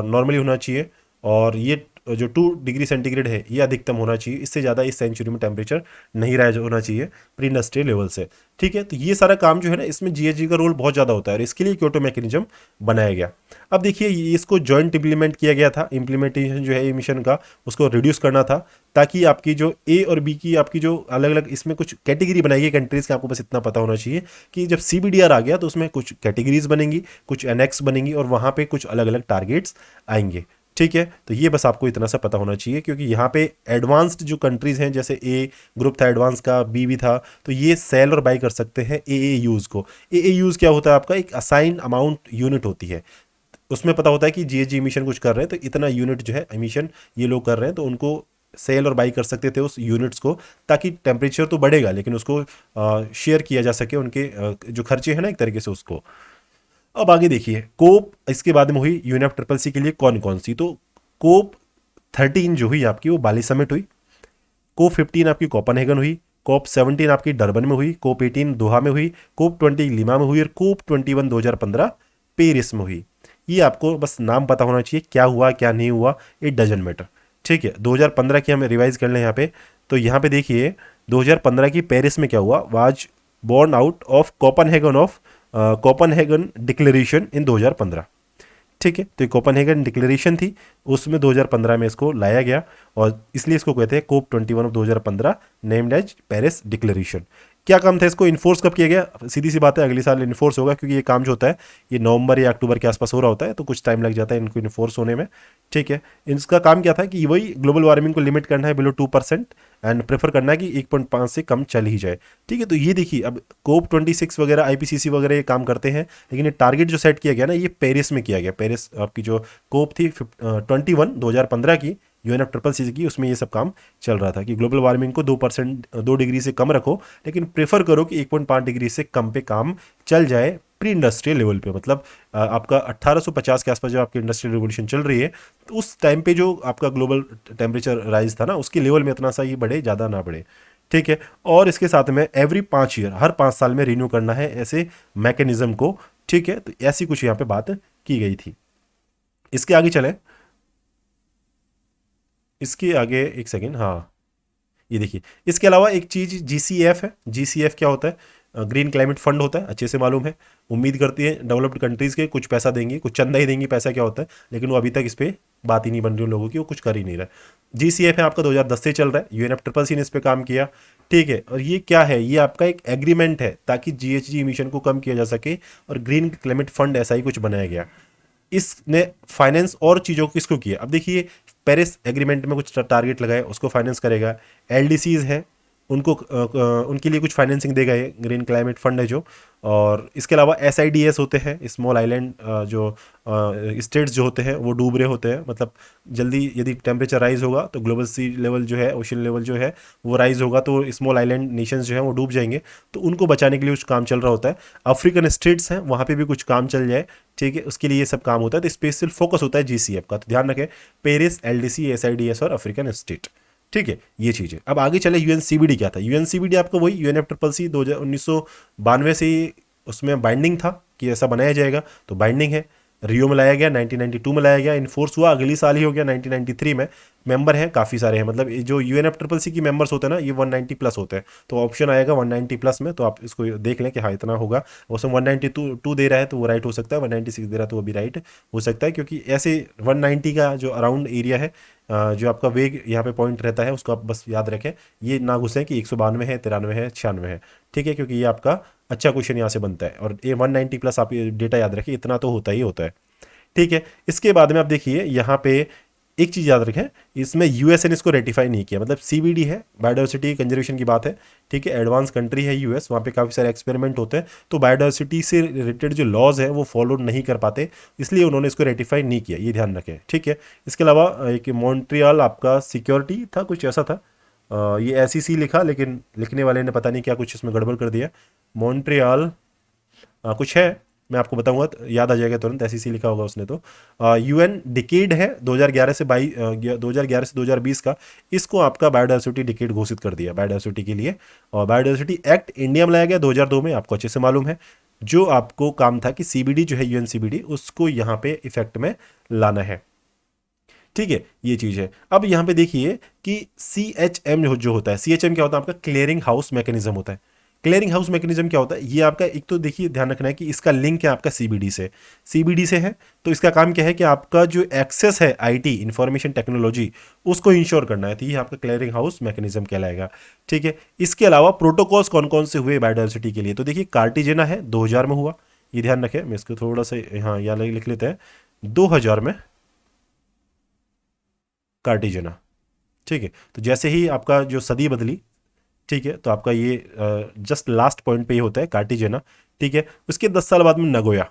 नॉर्मली होना चाहिए, और ये जो 2 डिग्री सेंटीग्रेड है ये अधिकतम होना चाहिए, इससे ज़्यादा इस सेंचुरी में टेम्परेचर नहीं राइज होना चाहिए प्री इंडस्ट्रियल लेवल से, ठीक है। तो ये सारा काम जो है ना इसमें GHG का रोल बहुत ज़्यादा होता है, और इसके लिए क्योटो मैकेनिज्म बनाया गया। अब देखिए इसको जॉइंट इम्प्लीमेंट किया गया था, इम्प्लीमेंटेशन जो है मिशन का उसको रिड्यूस करना था, ताकि आपकी जो A और B की आपकी जो अलग अलग इसमें कुछ कैटेगरी बनाई गई कंट्रीज़ के, आपको बस इतना पता होना चाहिए कि जब CBDR आ गया तो उसमें कुछ कैटेगरीज बनेंगी, कुछ NX बनेंगी, और वहाँ पे कुछ अलग अलग टारगेट्स आएंगे, ठीक है। तो ये बस आपको इतना सा पता होना चाहिए, क्योंकि यहाँ पे एडवांस्ड जो कंट्रीज़ हैं, जैसे A ग्रुप था एडवांस का, B भी था, तो ये सेल और बाई कर सकते हैं AAUs को। AAUs क्या होता है आपका, एक असाइन अमाउंट यूनिट होती है, उसमें पता होता है कि जीएचजी इमिशन कुछ कर रहे हैं तो इतना यूनिट जो है इमिशन ये लोग कर रहे हैं, तो उनको सेल और बाई कर सकते थे उस यूनिट्स को, ताकि टेम्परेचर तो बढ़ेगा लेकिन उसको शेयर किया जा सके उनके जो खर्चे हैं ना एक तरीके से उसको। अब आगे देखिए कोप इसके बाद में हुई यूएनएफ ट्रिपल सी के लिए कौन कौन सी, तो कोप 13 जो हुई आपकी वो बाली समिट हुई, कोप 15 आपकी कोपनहेगन हुई, कोप 17 आपकी डरबन में हुई, कोप 18 दोहा में हुई, कोप 20 लीमा में हुई और कोप 21 2015 पेरिस में हुई। ये आपको बस नाम पता होना चाहिए, क्या हुआ क्या नहीं हुआ इट डजंट मैटर। ठीक है, 2015 की हम रिवाइज कर लें यहाँ पे, तो यहाँ पे देखिए 2015 की पेरिस में क्या हुआ, was born out of Copenhagen declaration in 2015। ठीक है, तो ये कोपनहेगन डिक्लेरेशन थी, उसमें 2015 में इसको लाया गया और इसलिए इसको कहते हैं COP 21 of 2015 named as Paris declaration. क्या काम था, इसको इन्फोर्स कब किया गया, सीधी सी बात है अगले साल इन्फोर्स होगा, क्योंकि ये काम जो होता है ये नवंबर या अक्टूबर के आसपास हो रहा होता है, तो कुछ टाइम लग जाता है इनको इन्फोर्स होने में। ठीक है, इसका काम क्या था कि वही ग्लोबल वार्मिंग को लिमिट करना है बिलो 2% एंड प्रेफर करना है कि 1.5 से कम चल ही जाए। ठीक है, तो ये देखिए अब कोप 26 वगैरह आईपीसीसी वगैरह ये काम करते हैं, लेकिन ये टारगेट जो सेट किया गया ना ये पेरिस में किया गया। पेरिस आपकी जो कोप थी 21 2015 की यूएनएफ ट्रिपल सी की, उसमें ये सब काम चल रहा था कि ग्लोबल वार्मिंग को 2 डिग्री से कम रखो, लेकिन प्रेफर करो कि 1.5 डिग्री से कम पे काम चल जाए प्री इंडस्ट्रियल लेवल पे। मतलब आपका 1850 के आसपास जब आपकी इंडस्ट्रियल रिवोल्यूशन चल रही है, तो उस टाइम पे जो आपका ग्लोबल टेम्परेचर राइज था ना उसके लेवल में इतना सा ये बढ़े, ज़्यादा ना बढ़े। ठीक है, और इसके साथ में एवरी 5 ईयर हर 5 साल में रिन्यू करना है ऐसे मैकेनिज्म को। ठीक है, तो ऐसी कुछ यहाँ पे बात की गई थी। इसके आगे चले, इसके आगे एक सेकेंड, हाँ ये देखिए इसके अलावा एक चीज जीसीएफ है। जीसीएफ क्या होता है, ग्रीन क्लाइमेट फंड होता है, अच्छे से मालूम है। उम्मीद करती है डेवलप्ड कंट्रीज के कुछ पैसा देंगी, कुछ चंदा ही देंगी, पैसा क्या होता है, लेकिन वो अभी तक इस पर बात ही नहीं बन रही उन लोगों की, वो कुछ कर ही नहीं रहा। जीसीएफ है आपका 2010 से चल रहा है, यूएनएफ ट्रिपल सी ने इस पर काम किया। ठीक है, और ये क्या है, ये आपका एक एग्रीमेंट है ताकि जीएचजी इमिशन को कम किया जा सके, और ग्रीन क्लाइमेट फंड ऐसा ही कुछ बनाया गया। इसने फाइनेंस और चीज़ों को किसको किया, अब देखिए पेरिस एग्रीमेंट में कुछ टारगेट लगाए उसको फाइनेंस करेगा, एलडीसीज है उनको उनके लिए कुछ फाइनेंसिंग देगा ये ग्रीन क्लाइमेट फंड है जो। और इसके अलावा एसआईडीएस होते हैं, स्मॉल आइलैंड जो स्टेट्स जो होते हैं वो डूब रहे होते हैं, मतलब जल्दी यदि टेम्परेचर राइज होगा तो ग्लोबल सी लेवल जो है, ओशन लेवल जो है वो राइज होगा, तो स्मॉल आइलैंड नेशंस जो हैं वो डूब जाएंगे, तो उनको बचाने के लिए कुछ काम चल रहा होता है। अफ्रीकन स्टेट्स हैं वहाँ पे भी कुछ काम चल जाए, ठीक है, उसके लिए ये सब काम होता है, तो स्पेशल फोकस होता है जीसीएफ का। तो ध्यान रखें, पेरिस, एलडीसी, एसआईडीएस और अफ्रीकन स्टेट। ठीक है, ये चीज़ है। अब आगे चले, यूएनसीबीडी क्या था, यूएनसीबीडी आपका वही यूएनएफ ट्रिपल सी 1992 से ही उसमें बाइंडिंग था कि ऐसा बनाया जाएगा, तो बाइंडिंग है। रियो में लाया गया, 1992 में लाया गया, इन्फोर्स हुआ अगली साल ही हो गया 1993 में। मेंबर हैं काफ़ी सारे हैं, मतलब जो यूएनएफ ट्रिपल सी की मेंबर्स होते हैं ना ये 190 प्लस होते हैं, तो ऑप्शन आएगा 190 प्लस में, तो आप इसको देख लें कि हाँ इतना होगा। उसमें 192 दे रहा है तो वो राइट हो सकता है, 196 दे रहा है तो वो भी राइट हो सकता है, क्योंकि ऐसे 190 का जो अराउंड एरिया है, जो आपका वेग यहाँ पे पॉइंट रहता है उसको आप बस याद रखें, ये ना घुसें कि 192 है, 93 है, 96 है। ठीक है, क्योंकि ये आपका अच्छा क्वेश्चन यहाँ से बनता है, और ये 190 प्लस आप ये डेटा याद रखें, इतना तो होता ही होता है। ठीक है, इसके बाद में आप देखिए यहाँ पे एक चीज़ याद रखें, इसमें यूएस ने इसको रेटिफाई नहीं किया, मतलब सीबीडी है, बायोडाइवर्सिटी कंजर्वेशन की बात है। ठीक है, एडवांस कंट्री है यूएस, वहाँ पे काफ़ी सारे एक्सपेरिमेंट होते हैं, तो बायोडाइवर्सिटी से रिलेटेड जो लॉज है वो फॉलो नहीं कर पाते, इसलिए उन्होंने इसको रेटिफाई नहीं किया, ये ध्यान रखें। ठीक है, इसके अलावा एक मॉन्ट्रियल आपका सिक्योरिटी था, कुछ ऐसा था, ये एसईसी लिखा लेकिन लिखने वाले ने पता नहीं क्या कुछ इसमें गड़बड़ कर दिया। मॉन्ट्रियल कुछ है, मैं आपको बताऊंगा तो याद आ जाएगा तुरंत, एसईसी लिखा होगा उसने। तो यूएन डिकेड है 2011 से 2020 का, इसको आपका बायोडाइवर्सिटी डिकेड घोषित कर दिया बायोडाइवर्सिटी के लिए। और बायोडाइवर्सिटी एक्ट इंडिया में लाया गया 2002 में, आपको अच्छे से मालूम है, जो आपको काम था कि सीबीडी जो है यूएन सीबीडी उसको यहाँ पे इफेक्ट में लाना है। ठीक है, ये चीज़ है। अब यहाँ पे देखिए कि CHM जो होता है, CHM क्या होता है, आपका क्लियरिंग हाउस मैकेनिज्म होता है। क्लियरिंग हाउस मैकेनिज्म क्या होता है, ये आपका एक तो देखिए ध्यान रखना है कि इसका लिंक है आपका सीबीडी से, सीबीडी से है, तो इसका काम क्या है कि आपका जो एक्सेस है आईटी इंफॉर्मेशन टेक्नोलॉजी उसको इंश्योर करना है, तो ये आपका क्लियरिंग हाउस मैकेनिज्म कहलाएगा। ठीक है, इसके अलावा प्रोटोकॉल्स कौन कौन से हुए बायोडाइवर्सिटी के लिए, तो देखिए कार्टिजेना है 2000 में हुआ, ये ध्यान रखें, मैं इसको थोड़ा सा हाँ यहाँ लिख लेते हैं, 2000 में कार्टिजेना। ठीक है, तो जैसे ही आपका जो सदी बदली, ठीक है, तो आपका ये जस्ट लास्ट पॉइंट पे ही होता है कार्टिजेना। ठीक है, उसके 10 साल बाद में नगोया,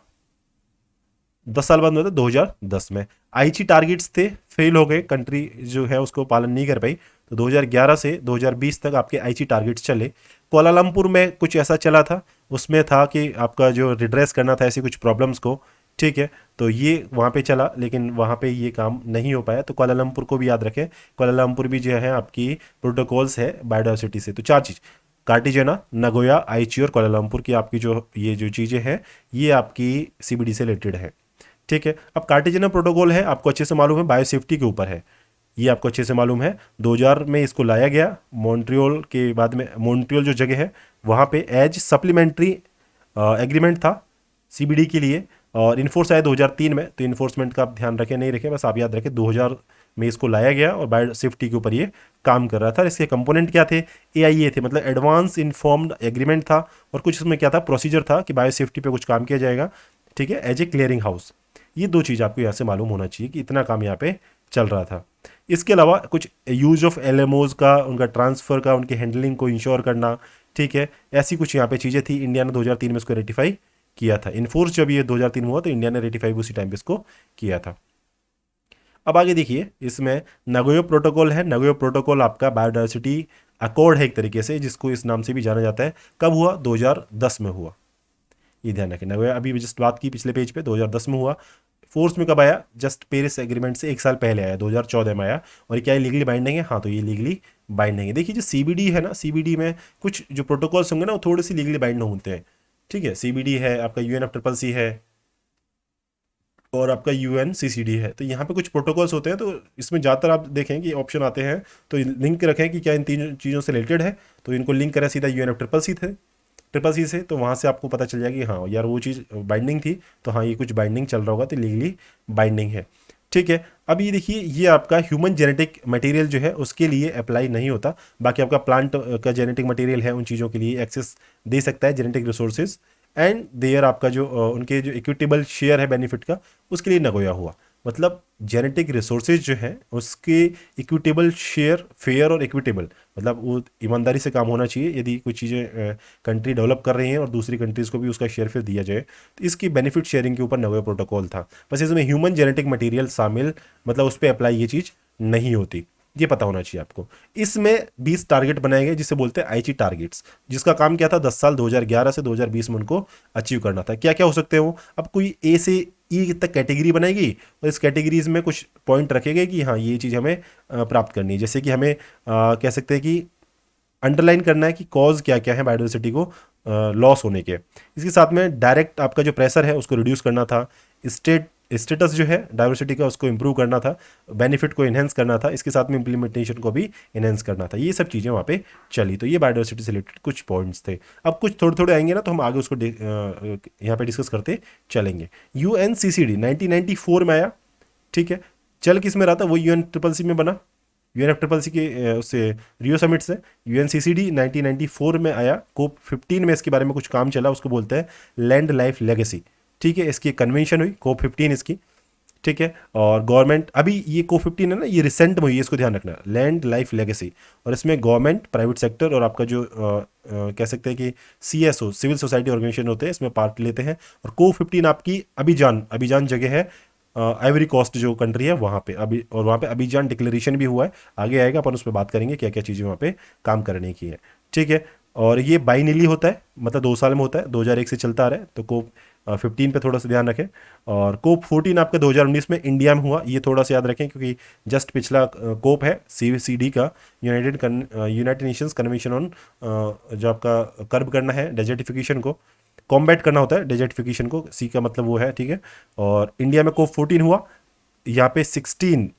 10 साल बाद मतलब 2010 में। आईची टारगेट्स थे, फेल हो गए, कंट्री जो है उसको पालन नहीं कर पाई। तो 2011 से 2020 तक आपके आईची टारगेट्स चले। कोलालमपुर में कुछ ऐसा चला था, उसमें था कि आपका जो रिड्रेस करना था ऐसी कुछ प्रॉब्लम्स को, ठीक है, तो ये वहाँ पे चला, लेकिन वहाँ पे ये काम नहीं हो पाया। तो कोलालमपुर को भी याद रखें, कोलालमपुर भी जो है आपकी प्रोटोकॉल्स है बायोडाइवर्सिटी से। तो 4 चीज़, कार्टिजना, नगोया, आईची और कोलालमपुर की आपकी जो ये जो चीज़ें हैं ये आपकी सीबीडी से रिलेटेड है, ठीक है। अब कार्टिजना प्रोटोकॉल है, आपको अच्छे से मालूम है, बायोसेफ्टी के ऊपर है, ये आपको अच्छे से मालूम है। 2000 में इसको लाया गया मॉन्ट्रियल के बाद में, मॉन्ट्रियल जो जगह है वहाँ पे एज सप्लीमेंट्री एग्रीमेंट था सीबीडी के लिए, और इन्फोर्स आया 2003 में। तो इन्फोर्समेंट का आप ध्यान रखें नहीं रखें, बस आप याद रखें 2000 में इसको लाया गया और बायो सेफ्टी के ऊपर ये काम कर रहा था। इसके कंपोनेंट क्या थे, एआईए थे, मतलब एडवांस इन्फॉर्म्ड एग्रीमेंट था, और कुछ इसमें क्या था, प्रोसीजर था कि बायो सेफ्टी पे कुछ काम किया जाएगा, ठीक है, एज ए क्लियरिंग हाउस। ये 2 चीज़ आपको यहाँ से मालूम होना चाहिए कि इतना काम यहाँ पे चल रहा था। इसके अलावा कुछ यूज ऑफ एलएमओज का, उनका ट्रांसफ़र का, उनकी हैंडलिंग को इंश्योर करना, ठीक है, ऐसी कुछ यहाँ पे चीज़ें थी। इंडिया ने 2003 में इसको रेटिफाई किया था। इन्फोर्स जब ये 2003 में हुआ तो इंडिया ने रेटिफाई उसी टाइम पे इसको किया था। अब आगे देखिए, इसमें नगोयो प्रोटोकॉल है। नगोयो प्रोटोकॉल आपका बायोडाइवर्सिटी अकॉर्ड है एक तरीके से, जिसको इस नाम से भी जाना जाता है। कब हुआ, 2010 में हुआ, ये ध्यान रखें। नगोया अभी जस्ट बात की पिछले पेज पे, 2010 में हुआ। फोर्स में कब आया, जस्ट पेरिस एग्रीमेंट से 1 साल पहले आया, 2014 में आया। और क्या ये लीगली बाइंडिंग है, हाँ, तो ये लीगली बाइंडिंग है। देखिए जो सीबीडी है ना, सीबीडी में कुछ जो प्रोटोकॉल्स होंगे ना वो थोड़े से लीगली बाइंड होते हैं, ठीक है। सीबीडी है आपका, यूएनएफसीसीसी है, और आपका यूएनसीसीडी है। तो यहाँ पे कुछ प्रोटोकॉल्स होते हैं, तो इसमें ज़्यादातर आप देखें कि ऑप्शन आते हैं, तो लिंक रखें कि क्या इन 3 चीज़ों से रिलेटेड है, तो इनको लिंक करें सीधा यूएनएफसीसीसी से, तो वहाँ से आपको पता चल जाएगा कि हाँ यार वो चीज़ बाइंडिंग थी, तो हाँ ये कुछ बाइंडिंग चल रहा होगा, तो लीगली बाइंडिंग है, ठीक है। अब ये देखिए, ये आपका ह्यूमन जेनेटिक मटेरियल जो है उसके लिए अप्लाई नहीं होता। बाकी आपका प्लांट का जेनेटिक मटेरियल है, उन चीज़ों के लिए एक्सेस दे सकता है जेनेटिक रिसोर्सेज, एंड देयर आपका जो उनके जो इक्विटेबल शेयर है बेनिफिट का, उसके लिए नगोया हुआ। मतलब जेनेटिक रिसोर्सेज जो है उसके इक्विटेबल शेयर, फेयर और इक्विटेबल, मतलब वो ईमानदारी से काम होना चाहिए। यदि कुछ चीज़ें कंट्री डेवलप कर रही हैं और दूसरी कंट्रीज़ को भी उसका शेयर फिर दिया जाए, तो इसकी बेनिफिट शेयरिंग के ऊपर नगोया प्रोटोकॉल था। बस इसमें ह्यूमन जेनेटिक मटेरियल शामिल, मतलब उस पर अप्लाई ये चीज़ नहीं होती, ये पता होना चाहिए आपको। इसमें 20 टारगेट बनाए गए जिसे बोलते हैं आईची टारगेट्स, जिसका काम क्या था, 10 साल 2011 से 2020 में उनको अचीव करना था। क्या क्या हो सकते हैं वो, अब कोई ए से ई तक कैटेगरी बनाएगी और इस कैटेगरीज में कुछ पॉइंट रखे गए कि हाँ ये चीज़ हमें प्राप्त करनी है। जैसे कि हमें कह सकते हैं कि अंडरलाइन करना है कि कॉज क्या क्या है बायोडाइवर्सिटी को लॉस होने के। इसके साथ में डायरेक्ट आपका जो प्रेशर है उसको रिड्यूस करना था, स्टेटस जो है डाइवर्सिटी का उसको इंप्रूव करना था, बेनिफिट को इन्हेंस करना था, इसके साथ में इम्प्लीमेंटेशन को भी इन्हेंस करना था। ये सब चीज़ें वहाँ पे चली। तो ये बायोडाइवर्सिटी से रिलेटेड कुछ पॉइंट्स थे। अब कुछ थोड़े थोड़े आएंगे ना, तो हम आगे उसको यहाँ पे डिस्कस करते चलेंगे। यूएनसीसीडी 1994 में आया, ठीक है। चल किस में रहा था, वो यूएनसीसी में बना, यूएनएफसीसी के उससे रियो समिट से। यूएनसीसीडी 1994 में आया। कोप 15 में इसके बारे में कुछ काम चला, उसको बोलते हैं लैंड लाइफ लेगेसी, ठीक है। इसकी कन्वेंशन हुई कोप 15 इसकी, ठीक है। और गवर्नमेंट, अभी ये कोप 15 है ना, ये रिसेंट में हुई है, इसको ध्यान रखना, लैंड लाइफ लेगेसी। और इसमें गवर्नमेंट, प्राइवेट सेक्टर और आपका जो कह सकते हैं कि सीएसओ, सिविल सोसाइटी ऑर्गेनाइजेशन होते हैं, इसमें पार्ट लेते हैं। और कोप 15 आपकी अबिजान जगह है, आइवरी कोस्ट जो कंट्री है वहाँ पे अभी, और वहाँ पे अबिजान डिक्लेरेशन भी हुआ है, आगे आएगा अपन उस पर बात करेंगे क्या क्या चीज़ें वहाँ पे काम करने की है, ठीक है। और ये बाइनली होता है, मतलब 2 साल में होता है, 2001 से चलता आ रहा है। तो कोप 15 पे थोड़ा सा ध्यान रखें। और कोप 14 आपका 2019 में इंडिया में हुआ, ये थोड़ा सा याद रखें क्योंकि जस्ट पिछला कोप है CCD का, यूनाइटेड नेशंस कन्वेंशन ऑन, जो आपका कर्ब करना है डेजर्टिफिकेशन को, कॉम्बैट करना होता है डेजर्टिफिकेशन को, सी का मतलब वो है, ठीक है। और इंडिया में कोप 14 हुआ, यहाँ पे 16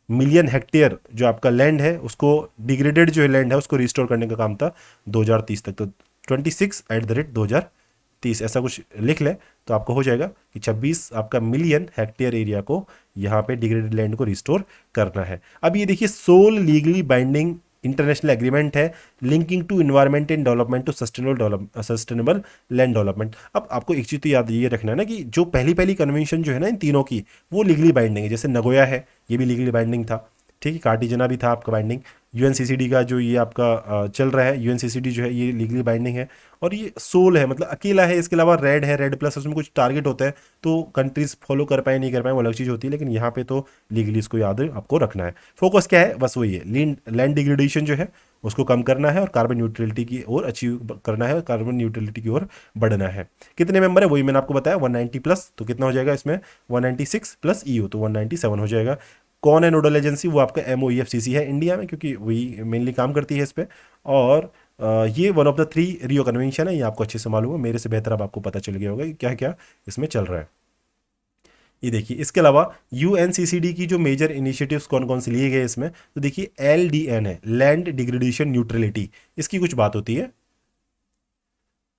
मिलियन हेक्टेयर जो आपका लैंड है उसको, डिग्रेडेड जो लैंड है उसको रिस्टोर करने का काम था 2030 तक। तो 26/2030 ऐसा कुछ लिख लें तो आपको हो जाएगा कि 26 आपका मिलियन हेक्टेयर एरिया को यहाँ पे डिग्रेडेड लैंड को रिस्टोर करना है। अब ये देखिए, sole legally binding international agreement है linking to environment and development to sustainable land development. अब आपको एक चीज़ तो याद ये रखना है ना कि जो पहली कन्वेंशन जो है ना इन तीनों की, वो लीगली बाइंडिंग है। जैसे नगोया है, ये भी लीगली बाइंडिंग था, ठीक है। कार्टिजना भी था आपका बाइंडिंग, यूएनसीसीडी का जो ये आपका चल रहा है, यूएनसीसीडी जो है ये लीगली बाइंडिंग है और ये सोल है, मतलब अकेला है। इसके अलावा रेड है, रेड प्लस उसमें कुछ टारगेट होता है तो कंट्रीज फॉलो कर पाए नहीं कर पाए वो अलग चीज़ होती है, लेकिन यहाँ पे तो लीगली इसको याद आपको रखना है। फोकस क्या है, बस वही है, लैंड डिग्रेडेशन जो है उसको कम करना है और कार्बन न्यूट्रलिटी की ओर अचीव करना है और कार्बन न्यूट्रलिटी की ओर बढ़ना है। कितने मेंबर है वही मैंने आपको बताया 190 प्लस, तो कितना हो जाएगा इसमें 196 प्लस ईओ तो 197 हो जाएगा। कौन है नोडल एजेंसी, वो आपका MOEFCC है इंडिया में, क्योंकि वही मेनली काम करती है इस पर। और ये one of the 3 Rio convention है, ये आपको अच्छे से मालूम है, मेरे से बेहतर अब आपको पता चल गया होगा कि क्या क्या इसमें चल रहा है। ये देखिए, इसके अलावा यूएनसीसीडी की जो मेजर इनिशिएटिव्स कौन कौन से लिए गए इसमें, तो देखिए LDN है, लैंड डिग्रेडेशन न्यूट्रलिटी, इसकी कुछ बात होती है।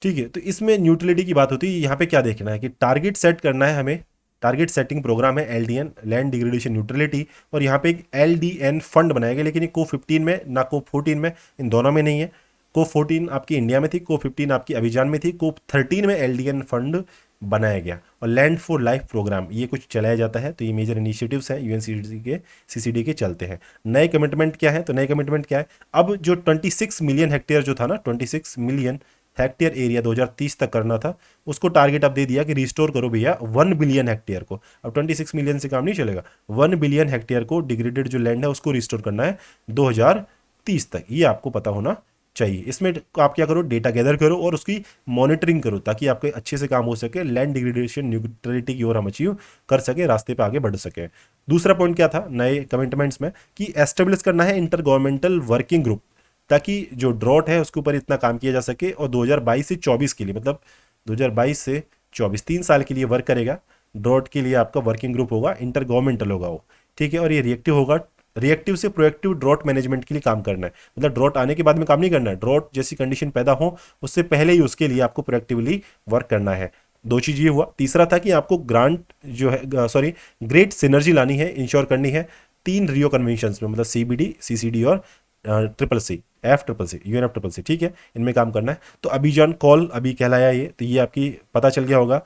ठीक है, तो इसमें न्यूट्रलिटी की बात होती है। यहाँ पे क्या देखना है कि टारगेट सेट करना है हमें, टारगेट सेटिंग प्रोग्राम है LDN, लैंड डिग्रेडेशन न्यूट्रलिटी, और यहाँ पे एक LDN फंड बनाया गया, लेकिन ये को 15 में ना को 14 में, इन दोनों में नहीं है। को 14 आपकी इंडिया में थी, को 15 आपकी अभियान में थी, को 13 में LDN फंड बनाया गया। और लैंड फॉर लाइफ प्रोग्राम ये कुछ चलाया जाता है, तो ये मेजर इनिशिएटिव्स हैं यूएनसीसीडी के चलते हैं। नए कमिटमेंट क्या है, तो नए कमिटमेंट क्या है, अब जो 26 मिलियन हेक्टेयर जो था ना, 26 मिलियन हेक्टेयर एरिया 2030 तक करना था, उसको टारगेट अब दे दिया कि रिस्टोर करो भैया 1 बिलियन हेक्टेयर को। अब 26 मिलियन से काम नहीं चलेगा, 1 बिलियन हेक्टेयर को डिग्रेडेड जो लैंड है उसको रिस्टोर करना है 2030 तक, ये आपको पता होना चाहिए। इसमें आप क्या करो, डेटा गैदर करो और उसकी मॉनिटरिंग करो ताकि आपके अच्छे से काम हो सके, लैंड डिग्रेडेशन न्यूट्रलिटी की ओर हम अचीव कर सके, रास्ते पे आगे बढ़ सके। दूसरा पॉइंट क्या था नए कमिटमेंट्स में, कि एस्टेब्लिश करना है इंटर गवर्नमेंटल वर्किंग ग्रुप, ताकि जो ड्रॉट है उसके ऊपर इतना काम किया जा सके, और 2022 से 24 के लिए, मतलब 2022 से 24 3 साल के लिए वर्क करेगा। ड्रॉट के लिए आपका वर्किंग ग्रुप होगा, इंटर गवर्नमेंटल होगा वो, ठीक है। और ये रिएक्टिव होगा, रिएक्टिव से प्रोएक्टिव ड्रॉट मैनेजमेंट के लिए काम करना है, मतलब ड्रॉट आने के बाद में काम नहीं करना है, ड्रॉट जैसी कंडीशन पैदा हो उससे पहले ही उसके लिए आपको प्रोएक्टिवली वर्क करना है। 2 चीज़ ये हुआ। तीसरा था कि आपको ग्रांट जो है सॉरी ग्रेट सिनर्जी लानी है, इंश्योर करनी है 3 रियो कन्वेंशंस में, मतलब CBD, CCD और CCC, FCCC, UNFCCC, ठीक है, इनमें काम करना है। तो अभियान कॉल अभी कहलाया ये, तो ये आपकी पता चल गया होगा।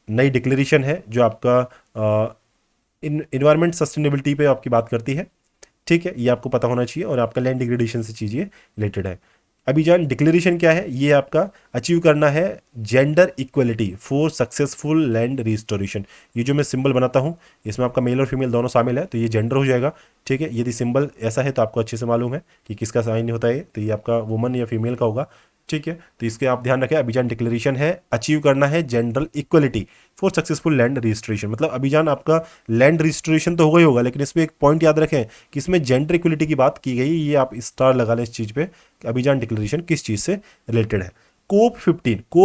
नई डिक्लेरेशन है जो आपका इन्वायरमेंट सस्टेनेबिलिटी पे आपकी बात करती है, ठीक है, ये आपको पता होना चाहिए। और आपका लैंड डिग्रेडेशन से चीज़ें रिलेटेड है। अभियान डिक्लेरेशन क्या है, ये आपका अचीव करना है gender equality for successful land restoration. ये जो मैं सिंबल बनाता हूँ इसमें आपका मेल और फीमेल दोनों शामिल है, तो ये जेंडर हो जाएगा, ठीक है। यदि सिंबल ऐसा है तो आपको अच्छे से मालूम है कि किसका साइन होता है, तो ये आपका वुमन या फीमेल का होगा, ठीक है। तो इसके आप ध्यान रखें, अभियान डिक्लेरेशन है अचीव करना है gender equality for successful land registration, मतलब अभियान आपका लैंड रजिस्ट्रेशन तो होगा ही होगा, लेकिन इसमें एक पॉइंट याद रखें कि इसमें जेंडर इक्वलिटी की बात की गई, ये आप स्टार लगा लें इस चीज़ पे कि अभियान डिक्लेरेशन किस चीज़ से रिलेटेड है। कोप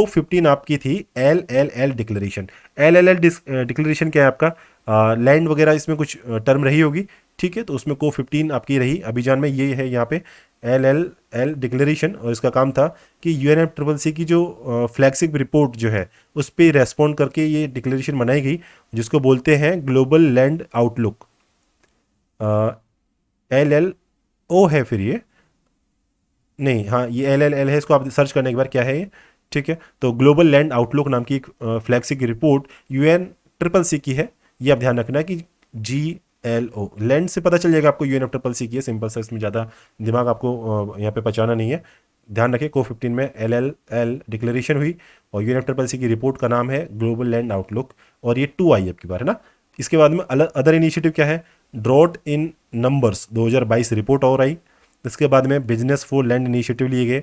15 आपकी थी LLL डिक्लेरेशन। LLL डिक्लेरेशन क्या है आपका, लैंड वगैरह इसमें कुछ टर्म रही होगी, ठीक है, तो उसमें कोप 15 आपकी रही अभियान में, ये है यहाँ पे LLL डिक्लेरेशन। और इसका काम था कि UNFCCC की जो फ्लैगशिप रिपोर्ट जो है उस पर रेस्पॉन्ड करके ये डिक्लेरेशन बनाई गई, जिसको बोलते हैं ग्लोबल लैंड आउटलुक, LLO है फिर ये, नहीं हाँ ये LLL है, इसको आप सर्च करने एक बार क्या है ये, ठीक है। तो ग्लोबल लैंड आउटलुक नाम की एक फ्लैगशिप रिपोर्ट UNFCCC की है, ये आप ध्यान रखना कि GLO लैंड से पता चल जाएगा आपको UNFCCC की है, सिंपल सा, इसमें ज़्यादा दिमाग आपको यहाँ पे पहुँचाना नहीं है। ध्यान रखें कोप 15 में LLL डिक्लेरेशन हुई और UNFCCC की रिपोर्ट का नाम है ग्लोबल लैंड आउटलुक, और ये 2 आई आपकी बार है ना। इसके बाद में अदर इनिशिएटिव क्या है, ड्रॉट इन नंबर्स 2022 रिपोर्ट और आई। इसके बाद में बिजनेस फॉर लैंड इनिशिएटिव लिए गए,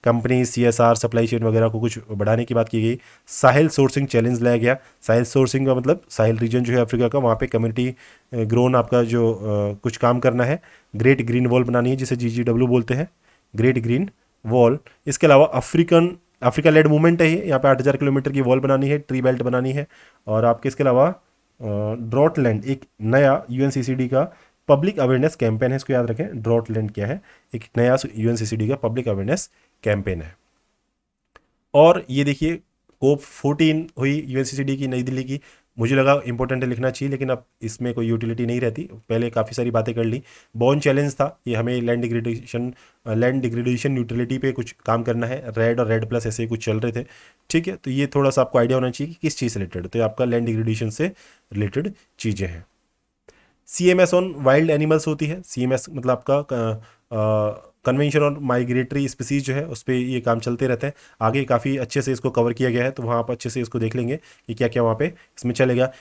कंपनी CSR सप्लाई चेन वगैरह को कुछ बढ़ाने की बात की गई। साहिल सोर्सिंग चैलेंज लाया गया। साहिल सोर्सिंग का मतलब साहिल रीजन जो है अफ्रीका का, वहाँ पे कम्युनिटी ग्रोन आपका जो कुछ काम करना है, ग्रेट ग्रीन वॉल बनानी है जिसे GGW बोलते हैं, ग्रेट ग्रीन वॉल। इसके अलावा अफ्रीका लेड मूवमेंट है ये, यहाँ पे 8000 किलोमीटर की वॉल बनानी है, ट्री बेल्ट बनानी है। और आपके इसके अलावा ड्रॉट लैंड एक नया UNCCD का पब्लिक अवेयरनेस कैंपेन है, इसको याद रखें। ड्रॉट लैंड क्या है, एक नया UNCCD का पब्लिक अवेयरनेस कैंपेन है। और ये देखिए कोप 14 हुई UNCCD की, नई दिल्ली की, मुझे लगा इंपॉर्टेंट लिखना चाहिए, लेकिन अब इसमें कोई यूटिलिटी नहीं रहती, पहले काफ़ी सारी बातें कर ली। बॉन चैलेंज था, ये हमें लैंड डिग्रेडेशन न्यूट्रलिटी पे कुछ काम करना है, रेड और रेड प्लस ऐसे ही कुछ चल रहे थे, ठीक है। तो ये थोड़ा सा आपको आइडिया होना चाहिए कि किस चीज़ से रिलेटेड, तो ये आपका लैंड डिग्रेडेशन से रिलेटेड चीज़ें हैं। CMS ऑन वाइल्ड एनिमल्स होती है, CMS मतलब आपका कन्वेंशन ऑन माइग्रेटरी स्पीसीज जो है उस पर ये काम चलते रहते हैं। आगे काफ़ी अच्छे से इसको कवर किया गया है, तो वहाँ आप अच्छे से इसको देख लेंगे कि क्या क्या वहाँ पे इसमें चलेगा।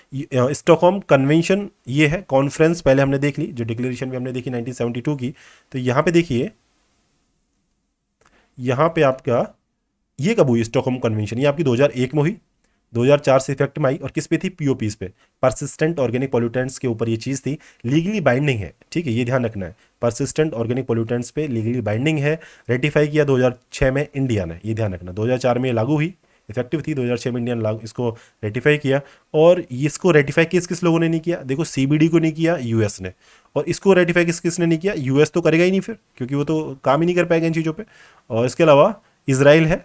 स्टॉकहोम कन्वेंशन ये है कॉन्फ्रेंस, पहले हमने देख ली, जो डिक्लेरेशन भी हमने देखी 1972 की। तो यहाँ पे देखिए, यहाँ पे आपका ये कब हुई स्टॉकहोम कन्वेंशन, ये आपकी 2001 में हुई, 2004 से इफेक्ट में आई, और किस पे थी, पीओपीज पे, परसिस्टेंट ऑर्गेनिक पोल्यूटेंट्स के ऊपर ये चीज़ थी। लीगली बाइंडिंग है, ठीक है, ये ध्यान रखना है, परसिस्टेंट ऑर्गेनिक पोल्यूटेंट्स पे लीगली बाइंडिंग है। रेटिफाई किया 2006 में इंडिया ने, ये ध्यान रखना, 2004 में लागू हुई, इफेक्टिव थी, 2006 में इंडिया ने लागू इसको रेटिफाई किया। और इसको रेटिफाई किस किस लोगों ने नहीं किया, देखो सीबीडी को नहीं किया यूएस ने, और इसको रेटिफाई किस किसने नहीं किया, यूएस तो करेगा ही नहीं फिर, क्योंकि वो तो काम ही नहीं कर पाएगा इन चीज़ों पर। और इसके अलावा इसराइल है,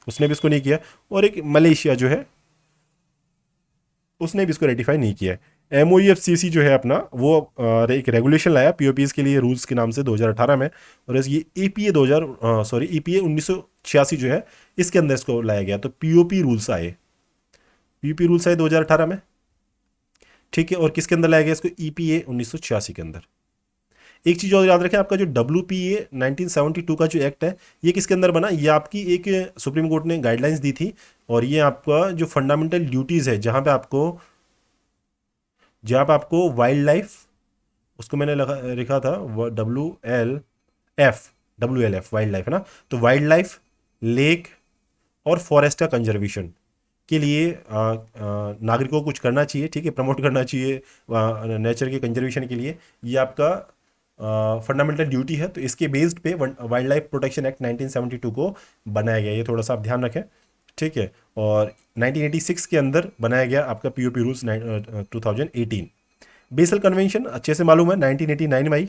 उसने भी इसको नहीं किया, और एक मलेशिया जो है उसने भी इसको रेटिफाई नहीं किया है। MOEFCC जो है अपना वो एक रेगुलेशन लाया पीओपीज के लिए रूल्स के नाम से 2018 में, और ये EPA 1986 जो है इसके अंदर इसको लाया गया, तो पीओपी रूल्स आए, पीओपी रूल्स आए 2018 में, ठीक है। और किसके अंदर लाया गया इसको, EPA 1986 के अंदर। एक चीज़ और याद रखें, आपका जो WPA 1972 का जो एक्ट है ये किसके अंदर बना, ये आपकी एक सुप्रीम कोर्ट ने गाइडलाइंस दी थी, और ये आपका जो फंडामेंटल ड्यूटीज़ है जहाँ पे आपको वाइल्ड लाइफ, उसको मैंने लिखा था WLF वाइल्ड लाइफ है ना, तो वाइल्ड लाइफ, लेक और फॉरेस्ट का कंजर्वेशन के लिए नागरिकों को कुछ करना चाहिए, ठीक है, प्रमोट करना चाहिए नेचर के कंजर्वेशन के लिए, ये आपका फंडामेंटल ड्यूटी है। तो इसके बेस्ड पे वाइल्ड लाइफ प्रोटेक्शन एक्ट 1972 को बनाया गया, ये थोड़ा सा आप ध्यान रखें, ठीक है। और 1986 के अंदर बनाया गया आपका पीओपी रूल्स 2018। बेसल कन्वेंशन अच्छे से मालूम है, 1989 में आई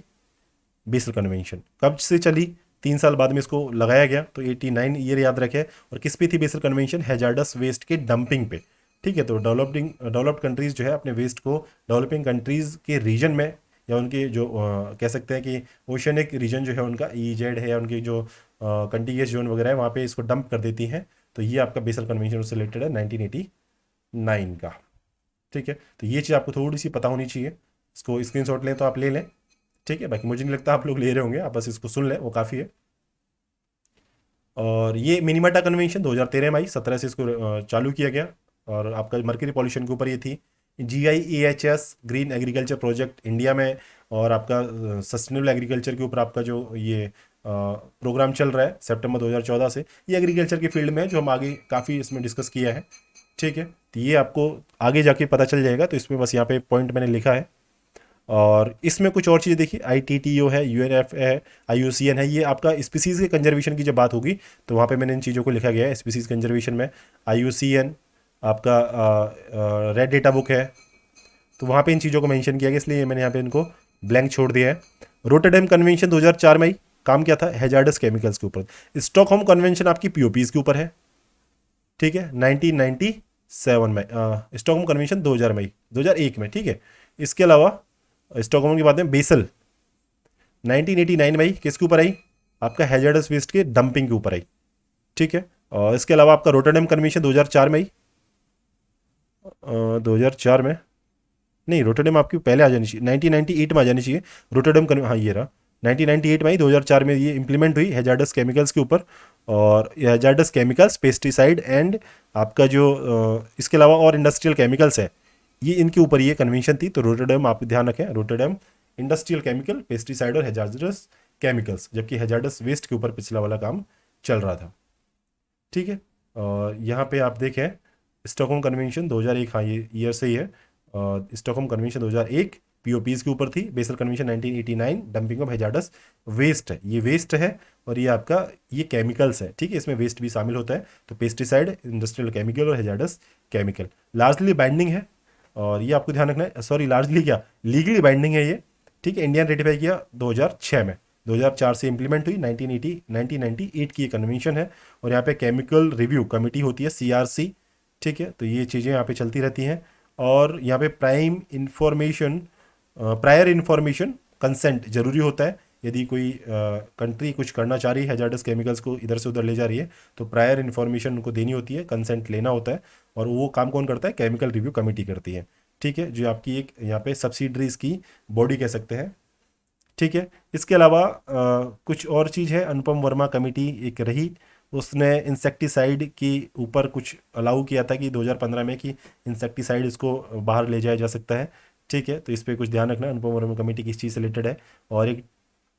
बेसल कन्वेंशन, कब से चली, 3 साल बाद में इसको लगाया गया, तो 89 ईयर याद रखें। और किस पे थी बेसल कन्वेंशन, हैजार्डस वेस्ट के डंपिंग पे, ठीक है। तो डेवलप्ड कंट्रीज़ जो है अपने वेस्ट को डेवलपिंग कंट्रीज़ के रीजन में, या उनके जो कह सकते हैं कि ओशनिक रीजन जो है उनका EEZ है, या उनकी जो कंटीगियस जोन वगैरह है वहाँ पे इसको डंप कर देती हैं। तो ये आपका बेसल कन्वेंशन उससे रिलेटेड है 1989 का, ठीक है। तो ये चीज़ आपको थोड़ी सी पता होनी चाहिए, इसको स्क्रीनशॉट लें तो आप ले लें, ठीक है। बाकी मुझे नहीं लगता आप लोग ले रहे होंगे, आप बस इसको सुन लें वो काफ़ी है। और ये मिनीमाटा कन्वेंशन 2013 में आई, 17 से इसको चालू किया गया, और आपका मर्करी पॉल्यूशन के ऊपर ये थी। GIEHS green agriculture project India में, और आपका सस्टेनेबल एग्रीकल्चर के ऊपर आपका जो ये प्रोग्राम चल रहा है सितंबर 2014 से, ये एग्रीकल्चर की फील्ड में है, जो हम आगे काफ़ी इसमें डिस्कस किया है, ठीक है। तो ये आपको आगे जाके पता चल जाएगा, तो इसमें बस यहाँ पे पॉइंट मैंने लिखा है। और इसमें कुछ और चीज़ें देखिए, ITTO है, UNF है, IUCN है, ये आपका स्पीसीज़ के कंजर्वेशन की जब बात होगी तो वहाँ पे मैंने इन चीज़ों को लिखा गया है। स्पीसीज़ कंजर्वेशन में IUCN आपका रेड डेटा बुक है, तो वहाँ पे इन चीज़ों को मेंशन किया गया, इसलिए मैंने यहाँ पे इनको ब्लैंक छोड़ दिया है। रोटरडैम कन्वेंशन 2004 में ही काम किया था हैजार्डस केमिकल्स के ऊपर। स्टॉकहोम कन्वेंशन आपकी पीओपीज के ऊपर है, ठीक है, 1997 में। स्टॉकहोम कन्वेंशन 2000 में, 2001 में, ठीक है। इसके अलावा स्टॉकहोम की बात है, बेसल 1989 में आई, किसके ऊपर आई, आपका हैजार्डस वेस्ट के डंपिंग के ऊपर आई, ठीक है। और इसके अलावा आपका रोटरडैम कन्वेंशन 2004 में आई, 2004 में नहीं, रोटरडैम आपकी पहले आ जानी चाहिए, 1998 में आ जानी चाहिए रोटरडैम हाँ ये रहा, 1998 में आई, 2004 में ये इंप्लीमेंट हुई हैजार्डस केमिकल्स के ऊपर। और हैजार्डस केमिकल्स, पेस्टिसाइड एंड आपका जो इसके अलावा और इंडस्ट्रियल केमिकल्स है, ये इनके ऊपर ये कन्वेंशन थी। तो रोटरडैम आप ध्यान रखें, रोटरडैम इंडस्ट्रियल केमिकल, पेस्टिसाइड और हैजार्डस केमिकल्स, जबकि हैजार्डस वेस्ट के ऊपर पिछला वाला काम चल रहा था, ठीक है। और यहाँ पे आप देखें स्टॉकहोम कन्वेंशन 2001, हाँ ये ईयर से ही है। स्टॉकहोम कन्वेंशन 2001 पीओपीज के ऊपर थी। Basel convention 1989 dumping of hazardous waste है, ये वेस्ट है, और ये आपका ये केमिकल्स है, ठीक है, इसमें वेस्ट भी शामिल होता है। तो पेस्टिसाइड, इंडस्ट्रियल केमिकल और हैजार्डस केमिकल लार्जली बाइंडिंग है, और ये आपको ध्यान रखना है, सॉरी लार्जली क्या, लीगली बाइंडिंग है ये, ठीक है। इंडिया ने रेटिफाई किया 2006 में, 2004 से इंप्लीमेंट हुई, 1998 की ये कन्वेंशन है। और यहाँ पे केमिकल रिव्यू कमेटी होती है, CRC, ठीक है। तो ये चीज़ें यहाँ पे चलती रहती हैं। और यहाँ पे प्रायर इन्फॉर्मेशन कंसेंट जरूरी होता है, यदि कोई कंट्री कुछ करना चाह रही है, हैजार्डस केमिकल्स को इधर से उधर ले जा रही है, तो प्रायर इन्फॉर्मेशन उनको देनी होती है, कंसेंट लेना होता है, और वो काम कौन करता है, केमिकल रिव्यू कमेटी करती है, ठीक है, जो आपकी एक यहाँ पे सब्सिडरीज की बॉडी कह सकते हैं। ठीक है, इसके अलावा कुछ और चीज़ है, अनुपम वर्मा कमेटी एक रही, उसने इंसेक्टिसाइड के ऊपर कुछ अलाउ किया था कि 2015 में कि इंसेक्टिसाइड इसको बाहर ले जाया जा सकता है। ठीक है, तो इस पर कुछ ध्यान रखना, अनुपम वर्मा कमेटी किस चीज़ से रिलेटेड है। और एक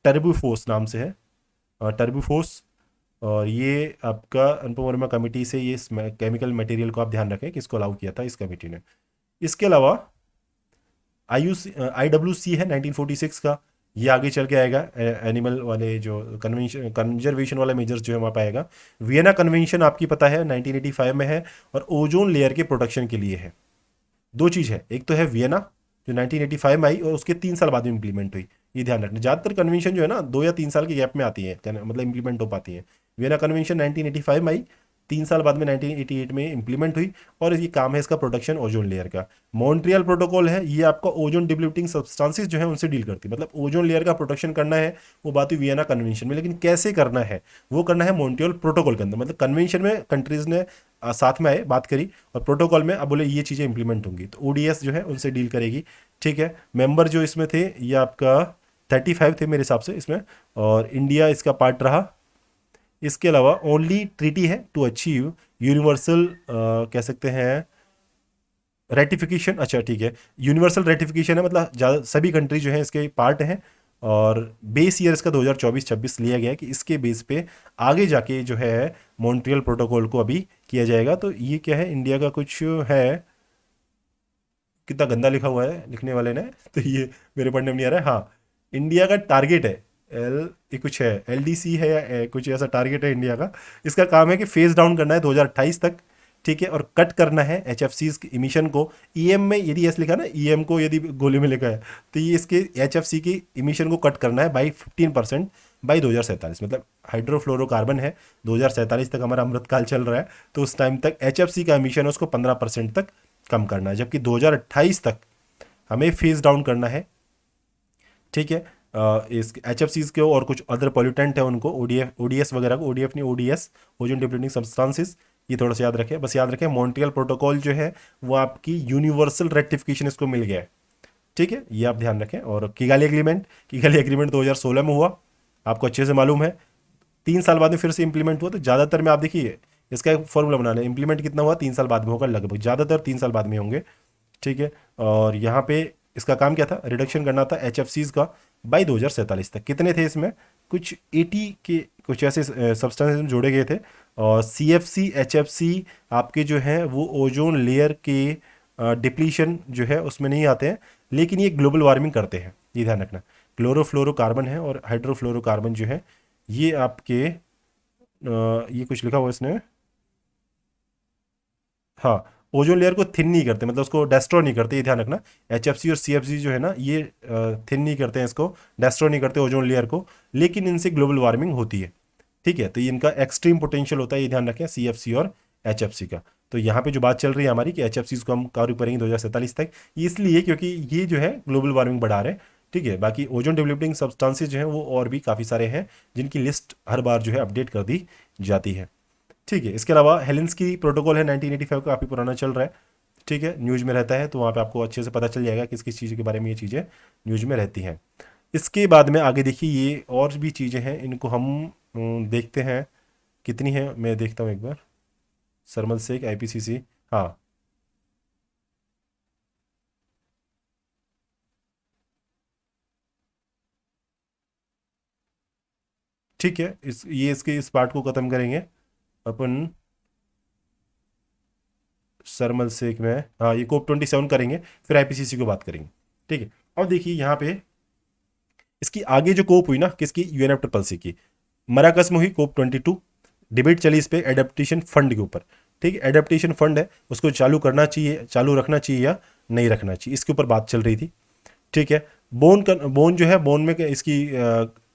टर्बूफोर्स नाम से है, टर्बूफोर्स, और ये आपका अनुपम वर्मा कमेटी से ये केमिकल मटेरियल को आप ध्यान रखें कि इसको अलाउ किया था इस कमेटी ने। इसके अलावा IWC है 1946 का, ये आगे चल के आएगा, एनिमल वाले जो कन्वेंशन कंजर्वेशन वाला मेजर्स जो है वहाँ पे आएगा। वियना कन्वेंशन आपकी पता है 1985 में है, और ओजोन लेयर के प्रोटेक्शन के लिए है। दो चीज़ है, एक तो है वियना जो 1985 में आई और उसके 3 साल बाद में इंप्लीमेंट हुई, ये ध्यान रखना। ज़्यादातर कन्वेंशन जो है ना 2 या 3 साल के गैप में आती है, मतलब इंप्लीमेंट हो पाती है। वियना कन्वेंशन 1985 में आई, 3 साल बाद में 1988 में इंप्लीमेंट हुई, और ये काम है इसका प्रोटेक्शन ओजोन लेयर का। मॉन्ट्रियल प्रोटोकॉल है, ये आपका ओजोन डिप्लीटिंग सब्सटेंसेस जो है उनसे डील करती है, मतलब ओजोन लेयर का प्रोटेक्शन करना है, वो बात हुई वियना कन्वेंशन में। लेकिन कैसे करना है वो करना है मॉन्ट्रियल प्रोटोकॉल के अंदर, मतलब कन्वेंशन में कंट्रीज ने साथ में आए बात करी, और प्रोटोकॉल में अब बोले ये चीज़ें इंप्लीमेंट होंगी, तो ODS जो है उनसे डील करेगी। ठीक है, मेंबर जो इसमें थे ये आपका 35 थे मेरे हिसाब से इसमें, और इंडिया इसका पार्ट रहा। इसके अलावा ओनली ट्रीटी है टू अचीव यूनिवर्सल कह सकते हैं रेटिफिकेशन, अच्छा ठीक है, यूनिवर्सल रेटिफिकेशन है, मतलब ज़्यादा सभी कंट्री जो है इसके पार्ट हैं। और बेस ईयर इसका 2024-26 लिया गया है कि इसके बेस पे आगे जाके जो है मॉन्ट्रियल प्रोटोकॉल को अभी किया जाएगा। तो ये क्या है, इंडिया का कुछ है, कितना गंदा लिखा हुआ है लिखने वाले ने, तो ये मेरे पढ़ने में नहीं आ रहा है। हाँ, इंडिया का टारगेट है ये कुछ है LDC है या कुछ ऐसा टारगेट है इंडिया का। इसका काम है कि फेज डाउन करना है 2028 तक। ठीक है, और कट करना है HFCs की इमिशन को। EM में यदि ऐसे लिखा ना, EM को यदि गोले में लिखा है, तो ये इसके HFC की इमिशन को कट करना है बाई 15% बाई 2047, मतलब हाइड्रोफ्लोरोकार्बन है 2047 तक हमारा अमृतकाल चल रहा है, तो उस टाइम तक HFC का इमिशन है उसको 15% तक कम करना है, जबकि 2028 तक हमें फेज डाउन करना है। ठीक है, इस HFCs के और कुछ अदर पॉल्यूटेंट है उनको, ODS वगैरह को, ODF नहीं ODS, ओजोन डिप्लीटिंग सब्सटेंसेस, ये थोड़ा सा याद रखें। बस याद रखें मॉन्ट्रियल प्रोटोकॉल जो है वो आपकी यूनिवर्सल रेक्टिफिकेशन इसको मिल गया है। ठीक है, ये आप ध्यान रखें। और किगाली एग्रीमेंट 2016 में हुआ, आपको अच्छे से मालूम है। 3 साल बाद में फिर से इंप्लीमेंट हुआ, तो ज़्यादातर में आप देखिए इसका एक फॉर्मूला बनाना है, इंप्लीमेंट कितना हुआ 3 साल बाद में होगा लगभग, ज़्यादातर 3 साल बाद में होंगे। ठीक है, और यहाँ पे इसका काम क्या था, रिडक्शन करना था HFCs का बाई 2047 तक। कितने थे इसमें, कुछ 80 के कुछ ऐसे सब्सटेंस जोड़े गए थे। और CFC HFC आपके जो हैं वो ओजोन लेयर के डिप्लीशन जो है उसमें नहीं आते हैं, लेकिन ये ग्लोबल वार्मिंग करते हैं, ये ध्यान रखना। क्लोरोफ्लोरोकार्बन है और हाइड्रोफ्लोरोकार्बन जो है ये आपके ये कुछ लिखा हुआ इसने, हाँ, ओजोन लेयर को थिन नहीं करते, मतलब उसको डेस्ट्रॉय नहीं करते, ये ध्यान रखना। HFC और CFC जो है ना ये थिन नहीं करते हैं, इसको डेस्ट्रॉय नहीं करते ओजोन लेयर को, लेकिन इनसे ग्लोबल वार्मिंग होती है। ठीक है, तो ये इनका एक्सट्रीम पोटेंशियल होता है, ये ध्यान रखें CFC और HFC का। तो यहाँ पे जो बात चल रही है हमारी कि HFCs को हम कार्य करेंगे 2047 तक, ये इसलिए क्योंकि ये जो है ग्लोबल वार्मिंग बढ़ा रहे हैं। ठीक है, बाकी ओजोन डिप्लीटिंग सब्सटेंसेस जो हैं वो और भी काफ़ी सारे हैं जिनकी लिस्ट हर बार जो है अपडेट कर दी जाती है। ठीक है, इसके अलावा हेलेंस्की प्रोटोकॉल है 1985 का, काफ़ी पुराना चल रहा है। ठीक है, न्यूज़ में रहता है, तो वहाँ पे आपको अच्छे से पता चल जाएगा किस किस चीज़ के बारे में ये चीज़ें न्यूज़ में रहती हैं। इसके बाद में आगे देखिए ये और भी चीज़ें हैं, इनको हम देखते हैं कितनी है, मैं देखता हूँ एक बार। सरमल शेख IPCC, हाँ ठीक है, इसके इस पार्ट को ख़त्म करेंगे अपन। सरमल शेख में, हाँ, ये COP27 करेंगे, फिर IPCC को बात करेंगे। ठीक है, अब देखिए यहाँ पे इसकी आगे जो कोप हुई ना किसकी, UNFCCC की, मराकस में हुई COP22। डिबेट चली इस पे एडेप्टेशन फंड के ऊपर। ठीक है, एडेप्टेशन फंड है उसको चालू करना चाहिए, चालू रखना चाहिए या नहीं रखना चाहिए, इसके ऊपर बात चल रही थी। ठीक है, बोन जो है, बोन में इसकी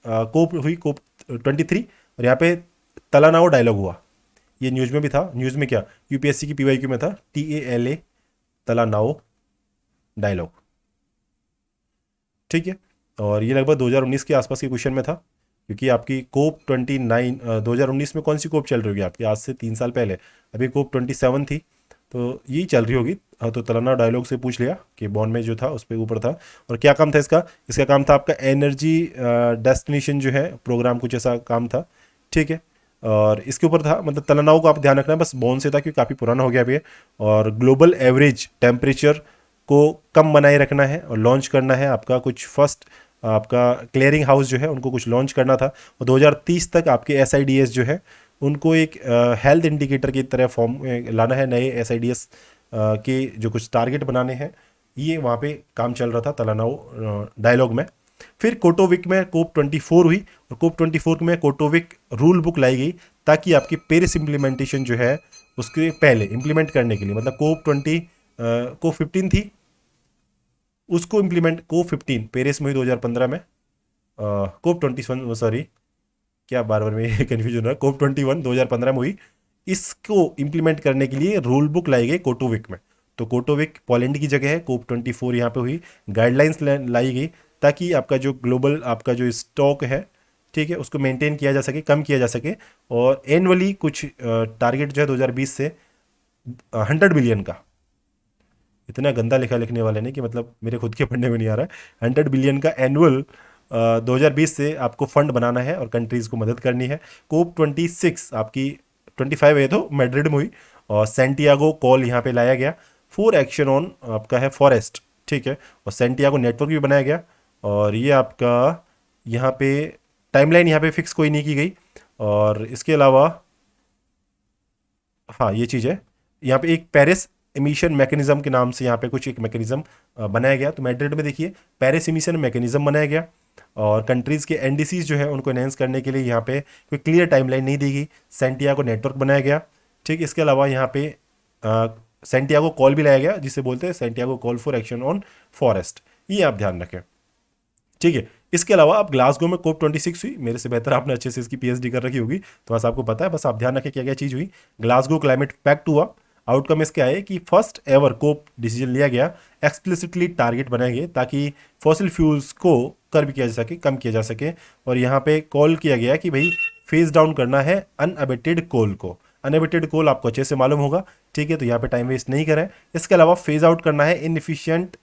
कोप हुई COP23, और यहाँ पे तलानाओ डायलॉग हुआ, ये न्यूज़ में भी था। न्यूज़ में क्या, UPSC की PYQ में था, TALA तलानाओ डायलॉग। ठीक है, और ये लगभग 2019 के आसपास के क्वेश्चन में था, क्योंकि आपकी COP29 2019 में कौन सी कोप चल रही होगी आपकी, आज से 3 साल पहले, अभी COP27 थी। तो यही चल रही होगी। हाँ, तो तलन्ना डायलॉग से पूछ लिया कि बॉन में जो था उस पर ऊपर था। और क्या काम था इसका? इसका काम था आपका एनर्जी डेस्टिनेशन जो है प्रोग्राम, कुछ ऐसा काम था। ठीक है, और इसके ऊपर था, मतलब तलन्नाओ को आप ध्यान रखना है, बस बॉन से था क्योंकि काफ़ी पुराना हो गया अभी है। और ग्लोबल एवरेज टेम्परेचर को कम बनाए रखना है और लॉन्च करना है आपका कुछ फर्स्ट, आपका क्लियरिंग हाउस जो है उनको कुछ लॉन्च करना था। और 2030 तक आपके एस जो है उनको एक हेल्थ इंडिकेटर की तरह फॉर्म लाना है। नए एस के जो कुछ टारगेट बनाने हैं, ये वहाँ पे काम चल रहा था तलानाओ डायलॉग में। फिर कोटोविक में COP24 हुई, और COP24 में कोटोविक रूल बुक लाई गई ताकि आपकी पेरिस इम्प्लीमेंटेशन जो है उसके पहले इम्प्लीमेंट करने के लिए, मतलब COP15 थी, उसको इम्प्लीमेंट COP15 पेरिस में हुई 2015 में। COP21, सॉरी, क्या बार बार में कन्फ्यूजन हो रहा है, COP21 2015 में हुई। इसको इम्प्लीमेंट करने के लिए रूल बुक लाई गई कोटोविक में। तो कोटोविक पोलैंड की जगह है, COP24 यहाँ पे हुई। गाइडलाइंस लाई गई ताकि आपका जो ग्लोबल आपका जो स्टॉक है, ठीक है, उसको मेंटेन किया जा सके, कम किया जा सके। और एनुअली कुछ टारगेट जो है 2020 से 100 बिलियन का, इतना गंदा लिखा लिखने वाले ने कि मतलब मेरे खुद के पढ़ने में नहीं आ रहा है। 100 बिलियन का एनुअल 2020 से आपको फंड बनाना है और कंट्रीज़ को मदद करनी है। COP26 आपकी 25 है तो मैड्रिड में हुई, और सेंटियागो कॉल यहाँ पे लाया गया। फॉर एक्शन ऑन आपका है फॉरेस्ट, ठीक है, और सेंटियागो नेटवर्क भी बनाया गया। और ये आपका यहाँ पे टाइमलाइन यहाँ पे फिक्स कोई नहीं की गई। और इसके अलावा हाँ, ये चीज़ है, यहाँ पे एक पेरिस एमिशन मैकेनिज्म के नाम से यहाँ पे कुछ एक मैकेनिज्म बनाया गया। तो मैड्रिड में देखिए पेरिस एमिशन मैकेनिज्म बनाया गया, और कंट्रीज़ के एनडीसीज जो है उनको एनहेंस करने के लिए यहाँ पे कोई क्लियर टाइमलाइन नहीं दी गई। सेंटियागो नेटवर्क बनाया गया। ठीक, इसके अलावा यहाँ पे सेंटियागो कॉल भी लाया गया, जिसे बोलते हैं Santiago call for action on forest. ये आप ध्यान रखें। ठीक है, इसके अलावा आप ग्लासगो में COP26 हुई, मेरे से बेहतर आपने अच्छे से इसकी पीएचडी कर रखी होगी, तो बस आपको पता है, बस आप ध्यान रखें क्या क्या चीज़ हुई। ग्लासगो क्लाइमेट पैक्ट हुआ। आउटकम इसका है कि फर्स्ट एवर कोप डिसीजन लिया गया, एक्सप्लिसिटली टारगेट बनाए गए ताकि फॉसिल फ्यूल्स को कर्ब किया जा सके, कम किया जा सके। और यहाँ पे कॉल किया गया कि भाई फेज डाउन करना है अनअबेटेड कोल को। अनअबेटेड कोल आपको अच्छे से मालूम होगा, ठीक है, तो यहाँ पे टाइम वेस्ट नहीं करें। इसके अलावा फेज आउट करना है इनएफिशिएंट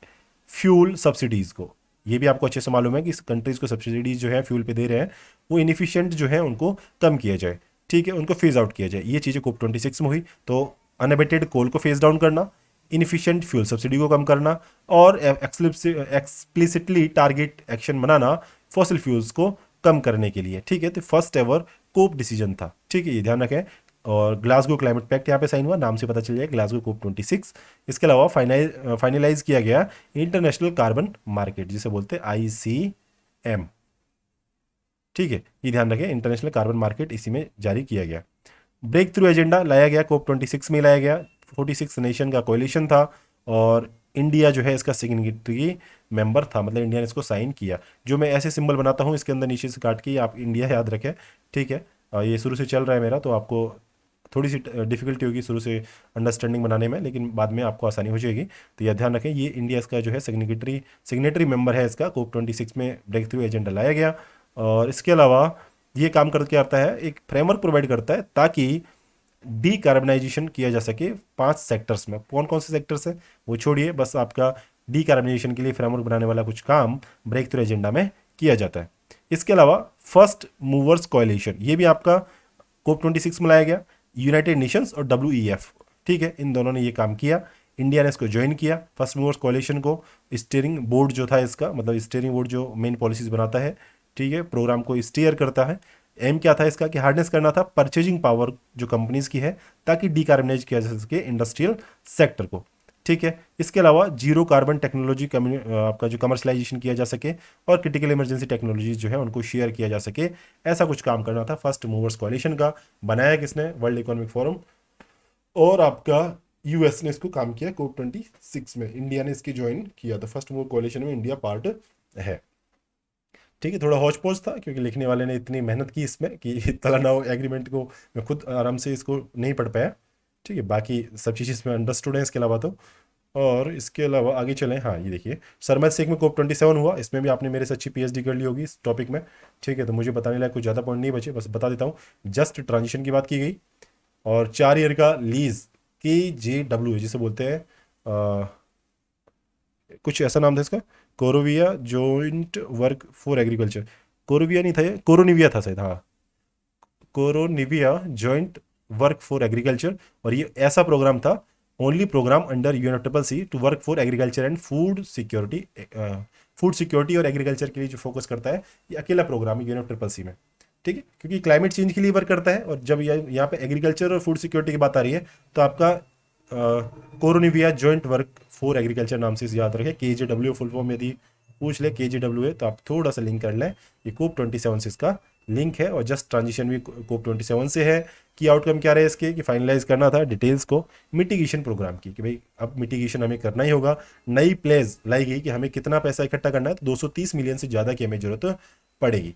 फ्यूल सब्सिडीज़ को। ये भी आपको अच्छे से मालूम है कि कंट्रीज़ को सब्सिडीज जो है फ्यूल पे दे रहे हैं, वो इनएफिशिएंट जो है उनको कम किया जाए, ठीक है, उनको फेज आउट किया जाए। ये चीज़ें COP26 में हुई। तो अनअबेटेड कोल को फेज डाउन करना, इनएफिशिएंट फ्यूल सब्सिडी को कम करना, और एक्सप्लिसिटली टारगेट एक्शन बनाना फॉसिल फ्यूल्स को कम करने के लिए। ठीक है, तो फर्स्ट एवर कोप डिसीजन था। ठीक है, ये ध्यान रखें। और ग्लासगो क्लाइमेट पैक्ट यहाँ पे साइन हुआ, नाम से पता चल जाए ग्लासगो COP26। इसके अलावा फाइनलाइज किया गया इंटरनेशनल कार्बन मार्केट, जिसे बोलते हैं ICM। ठीक है, ये ध्यान रखें, इंटरनेशनल कार्बन मार्केट इसी में जारी किया गया। ब्रेक थ्रू एजेंडा लाया गया, COP26 में लाया गया। 46 नेशन का कोलिशन था, और इंडिया जो है इसका सिग्नेटरी मेंबर था, मतलब इंडिया ने इसको साइन किया। जो मैं ऐसे सिंबल बनाता हूँ इसके अंदर नीचे से काट के, आप इंडिया याद रखें। ठीक है, ये शुरू से चल रहा है मेरा, तो आपको थोड़ी सी डिफिकल्टी होगी शुरू से अंडरस्टैंडिंग बनाने में, लेकिन बाद में आपको आसानी हो जाएगी। तो यह ध्यान रखें, ये इंडिया इसका जो है सिग्नेटरी मेंबर है इसका। COP26 में ब्रेक थ्रू एजेंडा लाया गया। और इसके अलावा ये काम करके आता है, एक फ्रेमवर्क प्रोवाइड करता है ताकि डीकार्बनाइजेशन किया जा सके 5 सेक्टर्स में। कौन कौन से सेक्टर्स है वो छोड़िए, बस आपका डीकार्बनाइजेशन के लिए फ्रेमवर्क बनाने वाला कुछ काम ब्रेक थ्रू एजेंडा में किया जाता है। इसके अलावा फर्स्ट मूवर्स कोalition, ये भी आपका COP26 में लाया गया। यूनाइटेड नेशंस और WEF, ठीक है, इन दोनों ने ये काम किया। इंडिया ने इसको ज्वाइन किया फर्स्ट मूवर्स कोalition को। स्टीयरिंग बोर्ड जो था इसका, मतलब स्टीयरिंग बोर्ड जो मेन पॉलिसीज बनाता है, ठीक है, प्रोग्राम को स्टीयर करता है। एम क्या था इसका कि हार्नेस करना था परचेजिंग पावर जो कंपनीज की है, ताकि डीकार्बनाइज किया जा सके इंडस्ट्रियल सेक्टर को। ठीक है, इसके अलावा जीरो कार्बन टेक्नोलॉजी आपका जो कमर्शलाइजेशन किया जा सके, और क्रिटिकल इमरजेंसी टेक्नोलॉजीज जो है उनको शेयर किया जा सके, ऐसा कुछ काम करना था फर्स्ट मूवर्स कोalition का। बनाया किसने? वर्ल्ड इकोनॉमिक फोरम, और आपका यूएस ने इसको काम किया। COP26 में इंडिया ने इसकी ज्वाइन किया, तो फर्स्ट मूवर कोalition में इंडिया पार्ट है। ठीक है, थोड़ा हौच पौच था क्योंकि लिखने वाले ने इतनी मेहनत की इसमें कि तलानाओ एग्रीमेंट को मैं खुद आराम से इसको नहीं पढ़ पाया। ठीक है, बाकी सब चीज़ इसमें अंडरस्टूड है इसके अलावा तो। और इसके अलावा आगे चलें, हाँ ये देखिए शर्मा शेख में COP27 हुआ। इसमें भी आपने मेरे से अच्छी पीएचडी कर ली होगी इस टॉपिक में। ठीक है, तो मुझे बताने लायक कुछ ज़्यादा पॉइंट नहीं बचे, बस बता देता हूँ। जस्ट ट्रांजिशन की बात की गई, और 4 ईयर का लीज KJW जिसे बोलते हैं, कुछ ऐसा नाम था इसका, Korovia joint work for agriculture. Korovia नहीं था ये, कोरोनिविया था शायद, हाँ, Koronivia joint work for agriculture. और ये ऐसा प्रोग्राम था, only program under UNFCCC to work for agriculture and food security, food security और एग्रीकल्चर के लिए जो फोकस करता है, ये अकेला प्रोग्राम है UNFCCC में। ठीक है, क्योंकि क्लाइमेट चेंज के लिए वर्क करता है। और जब यहाँ पे एग्रीकल्चर और फूड सिक्योरिटी की बात आ रही है, तो आपका कोरोनिविया जॉइंट वर्क फॉर एग्रीकल्चर नाम से याद रखें। KJW फुल फॉर्म यदि पूछ ले KJW है, तो आप थोड़ा सा लिंक कर लें, ये COP27 से इसका लिंक है। और जस्ट ट्रांजिशन भी COP27 से है। कि आउटकम क्या रहे इसके, कि फाइनलाइज करना था डिटेल्स को मिटिगेशन प्रोग्राम की, कि भाई अब मिटिगेशन हमें करना ही होगा। नई प्लेज लाई गई कि हमें कितना पैसा इकट्ठा करना है, तो 230 मिलियन से ज़्यादा की हमें जरूरत पड़ेगी।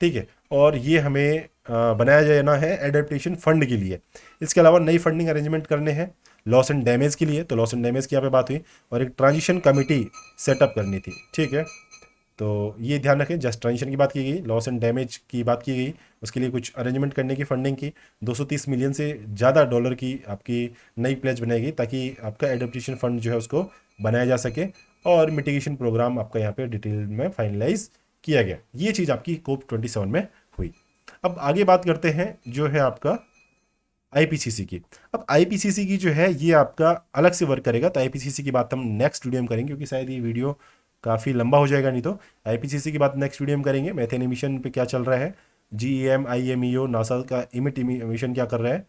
ठीक है, और ये हमें बनाया जाना है एडेप्टेशन फंड के लिए। इसके अलावा नई फंडिंग अरेंजमेंट करने हैं लॉस एंड डैमेज के लिए, तो लॉस एंड डैमेज की यहाँ पे बात हुई। और एक ट्रांजिशन कमेटी सेटअप करनी थी। ठीक है, तो ये ध्यान रखें, जस्ट ट्रांजिशन की बात की गई, लॉस एंड डैमेज की बात की गई, उसके लिए कुछ अरेंजमेंट करने की फंडिंग की। 230 मिलियन से ज़्यादा डॉलर की आपकी नई प्लेज बनाएगी, ताकि आपका एडेप्टेशन फंड जो है उसको बनाया जा सके। और मिटिगेशन प्रोग्राम आपका यहाँ पे डिटेल में फाइनलाइज किया गया। ये चीज़ आपकी COP27 में हुई। अब आगे बात करते हैं जो है आपका IPCC की। अब IPCC की जो है ये आपका अलग से वर्क करेगा, तो IPCC की बात हम नेक्स्ट वीडियो में करेंगे, क्योंकि शायद ये वीडियो काफ़ी लंबा हो जाएगा। नहीं तो IPCC की बात नेक्स्ट वीडियो में करेंगे। मेथेन मिशन पे क्या चल रहा है, GEM IMEO नासा का इमिट मिशन क्या कर रहा है।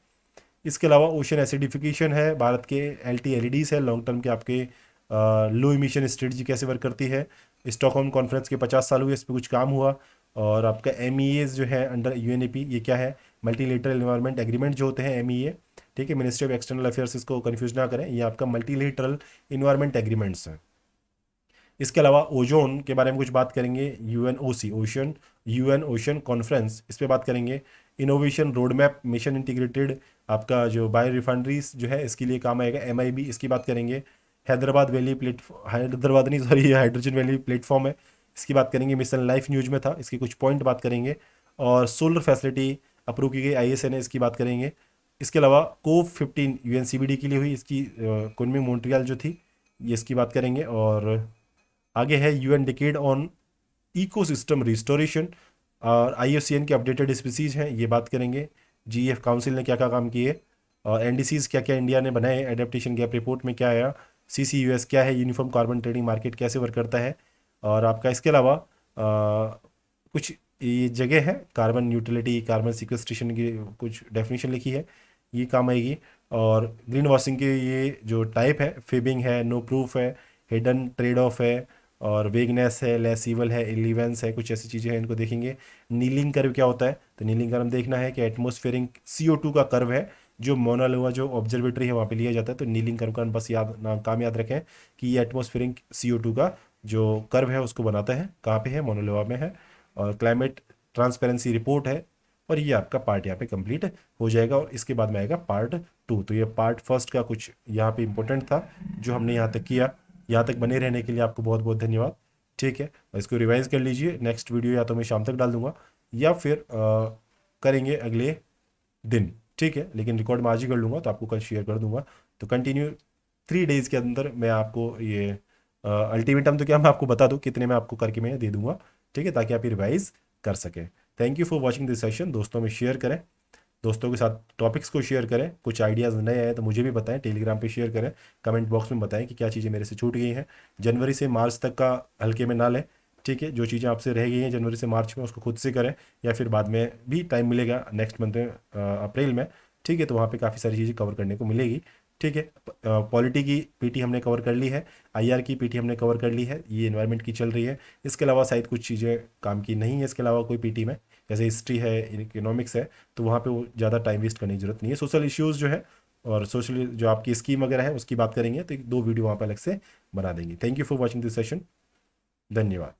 इसके अलावा ओशन एसिडिफिकेशन है, भारत के LTLEDs है, लॉन्ग टर्म के आपके लो इमिशन स्ट्रेटजी कैसे वर्क करती है। स्टॉकहोम कॉन्फ्रेंस के 50 साल हुए, इस पर कुछ काम हुआ। और आपका MEAs जो है अंडर UNEP, ये क्या है, मल्टीलेटरल इन्वायरमेंट एग्रीमेंट जो होते हैं MEA। ठीक है, मिनिस्ट्री ऑफ एक्सटर्नल अफेयर्स, इसको कन्फ्यूज ना करें, ये आपका मल्टीलेटरल इन्वायरमेंट एग्रीमेंट्स हैं। इसके अलावा ओजोन के बारे में कुछ बात करेंगे, UNOC ocean, UN ocean conference, इस पर बात करेंगे। Innovation road map mission integrated, आपका जो बायो रिफाइनरीज जो है इसके लिए काम आएगा, MIB, इसकी बात करेंगे। हैदराबाद वैली हैदराबाद नहीं सॉरी, हाइड्रोजन वैली प्लेटफॉर्म है, इसकी बात करेंगे। मिशन लाइफ न्यूज में था, इसकी कुछ पॉइंट बात करेंगे। और सोलर फैसिलिटी अप्रूव की गई ISN है, इसकी बात करेंगे। इसके अलावा COP15 UNCBD के लिए हुई, इसकी कुनमी मॉन्ट्रियल जो थी, ये इसकी बात करेंगे। और आगे है UN decade on ecosystem restoration, और IUCN के अपडेटेड स्पीसीज हैं, ये बात करेंगे। GEF काउंसिल ने क्या क्या काम किए, और NDCs क्या क्या इंडिया ने बनाए, एडेप्टेशन गैप रिपोर्ट में क्या आया। CCUS क्या है, यूनिफॉर्म कार्बन ट्रेडिंग मार्केट कैसे वर्क करता है। और आपका इसके अलावा कुछ ये जगह है, कार्बन न्यूट्रलिटी, कार्बन सिक्वेस्ट्रेशन की कुछ डेफिनेशन लिखी है, ये काम आएगी। और ग्रीन वॉशिंग के ये जो टाइप है, फिबिंग है, नो प्रूफ है, हिडन ट्रेड ऑफ है, और वेगनेस है, लेस ईवल है, इलीवेंस है, कुछ ऐसी चीज़ें हैं, इनको देखेंगे। नीलिंग कर्व क्या होता है, तो नीलिंग कर्व देखना है कि एटमॉस्फेरिक CO2 का कर्व है, जो मोना लोआ जो ऑब्जर्वेटरी है वहाँ पे लिया जाता है। तो नीलिंग कर्व का बस याद नाम काम याद रखें कि ये एटमॉस्फेरिक CO2 का जो कर्व है उसको बनाता है, कहाँ पे है, मोना लोआ में है। और क्लाइमेट ट्रांसपेरेंसी रिपोर्ट है। और ये आपका पार्ट यहाँ पे कंप्लीट हो जाएगा। और इसके बाद में आएगा पार्ट 2। तो ये पार्ट फर्स्ट का कुछ यहाँ पे इंपॉर्टेंट था जो हमने यहाँ तक किया। यहाँ तक बने रहने के लिए आपको बहुत बहुत धन्यवाद। ठीक है, और इसको रिवाइज कर लीजिए। नेक्स्ट वीडियो या तो मैं शाम तक डाल दूंगा, या फिर करेंगे अगले दिन। ठीक है, लेकिन रिकॉर्ड मैं आज ही कर लूँगा, तो आपको कल शेयर कर दूंगा। तो कंटिन्यू 3 डेज़ के अंदर मैं आपको ये अल्टीमेटम तो क्या, मैं आपको बता दूँ कितने में आपको करके मैं दे दूंगा। ठीक है, ताकि आप ये रिवाइज कर सकें। Thank you for watching this session. दोस्तों में शेयर करें, दोस्तों के साथ टॉपिक्स को शेयर करें। कुछ आइडियाज़ नए आए तो मुझे भी बताएं, टेलीग्राम पे शेयर करें, कमेंट बॉक्स में बताएं कि क्या चीज़ें मेरे से छूट गई हैं। जनवरी से मार्च तक का हल्के में ना लें। ठीक है, जो चीज़ें आपसे रह गई हैं जनवरी से मार्च में, उसको खुद से करें, या फिर बाद में भी टाइम मिलेगा नेक्स्ट मंथ में, अप्रैल में। ठीक है, तो वहाँ पे काफ़ी सारी चीज़ें कवर करने को मिलेगी। ठीक है, पॉलिटी की PT हमने कवर कर ली है, IR की PT हमने कवर कर ली है, ये एनवायरनमेंट की चल रही है। इसके अलावा शायद कुछ चीज़ें काम की नहीं है इसके अलावा कोई PT में, जैसे हिस्ट्री है, इकोनॉमिक्स है, तो वहाँ पे वो ज़्यादा टाइम वेस्ट करने की जरूरत नहीं है। सोशल इश्यूज़ जो है और सोशल जो आपकी स्कीम वगैरह है उसकी बात करेंगे, तो 2 वीडियो वहाँ पर अलग से बना देंगे। Thank you for watching this session. धन्यवाद।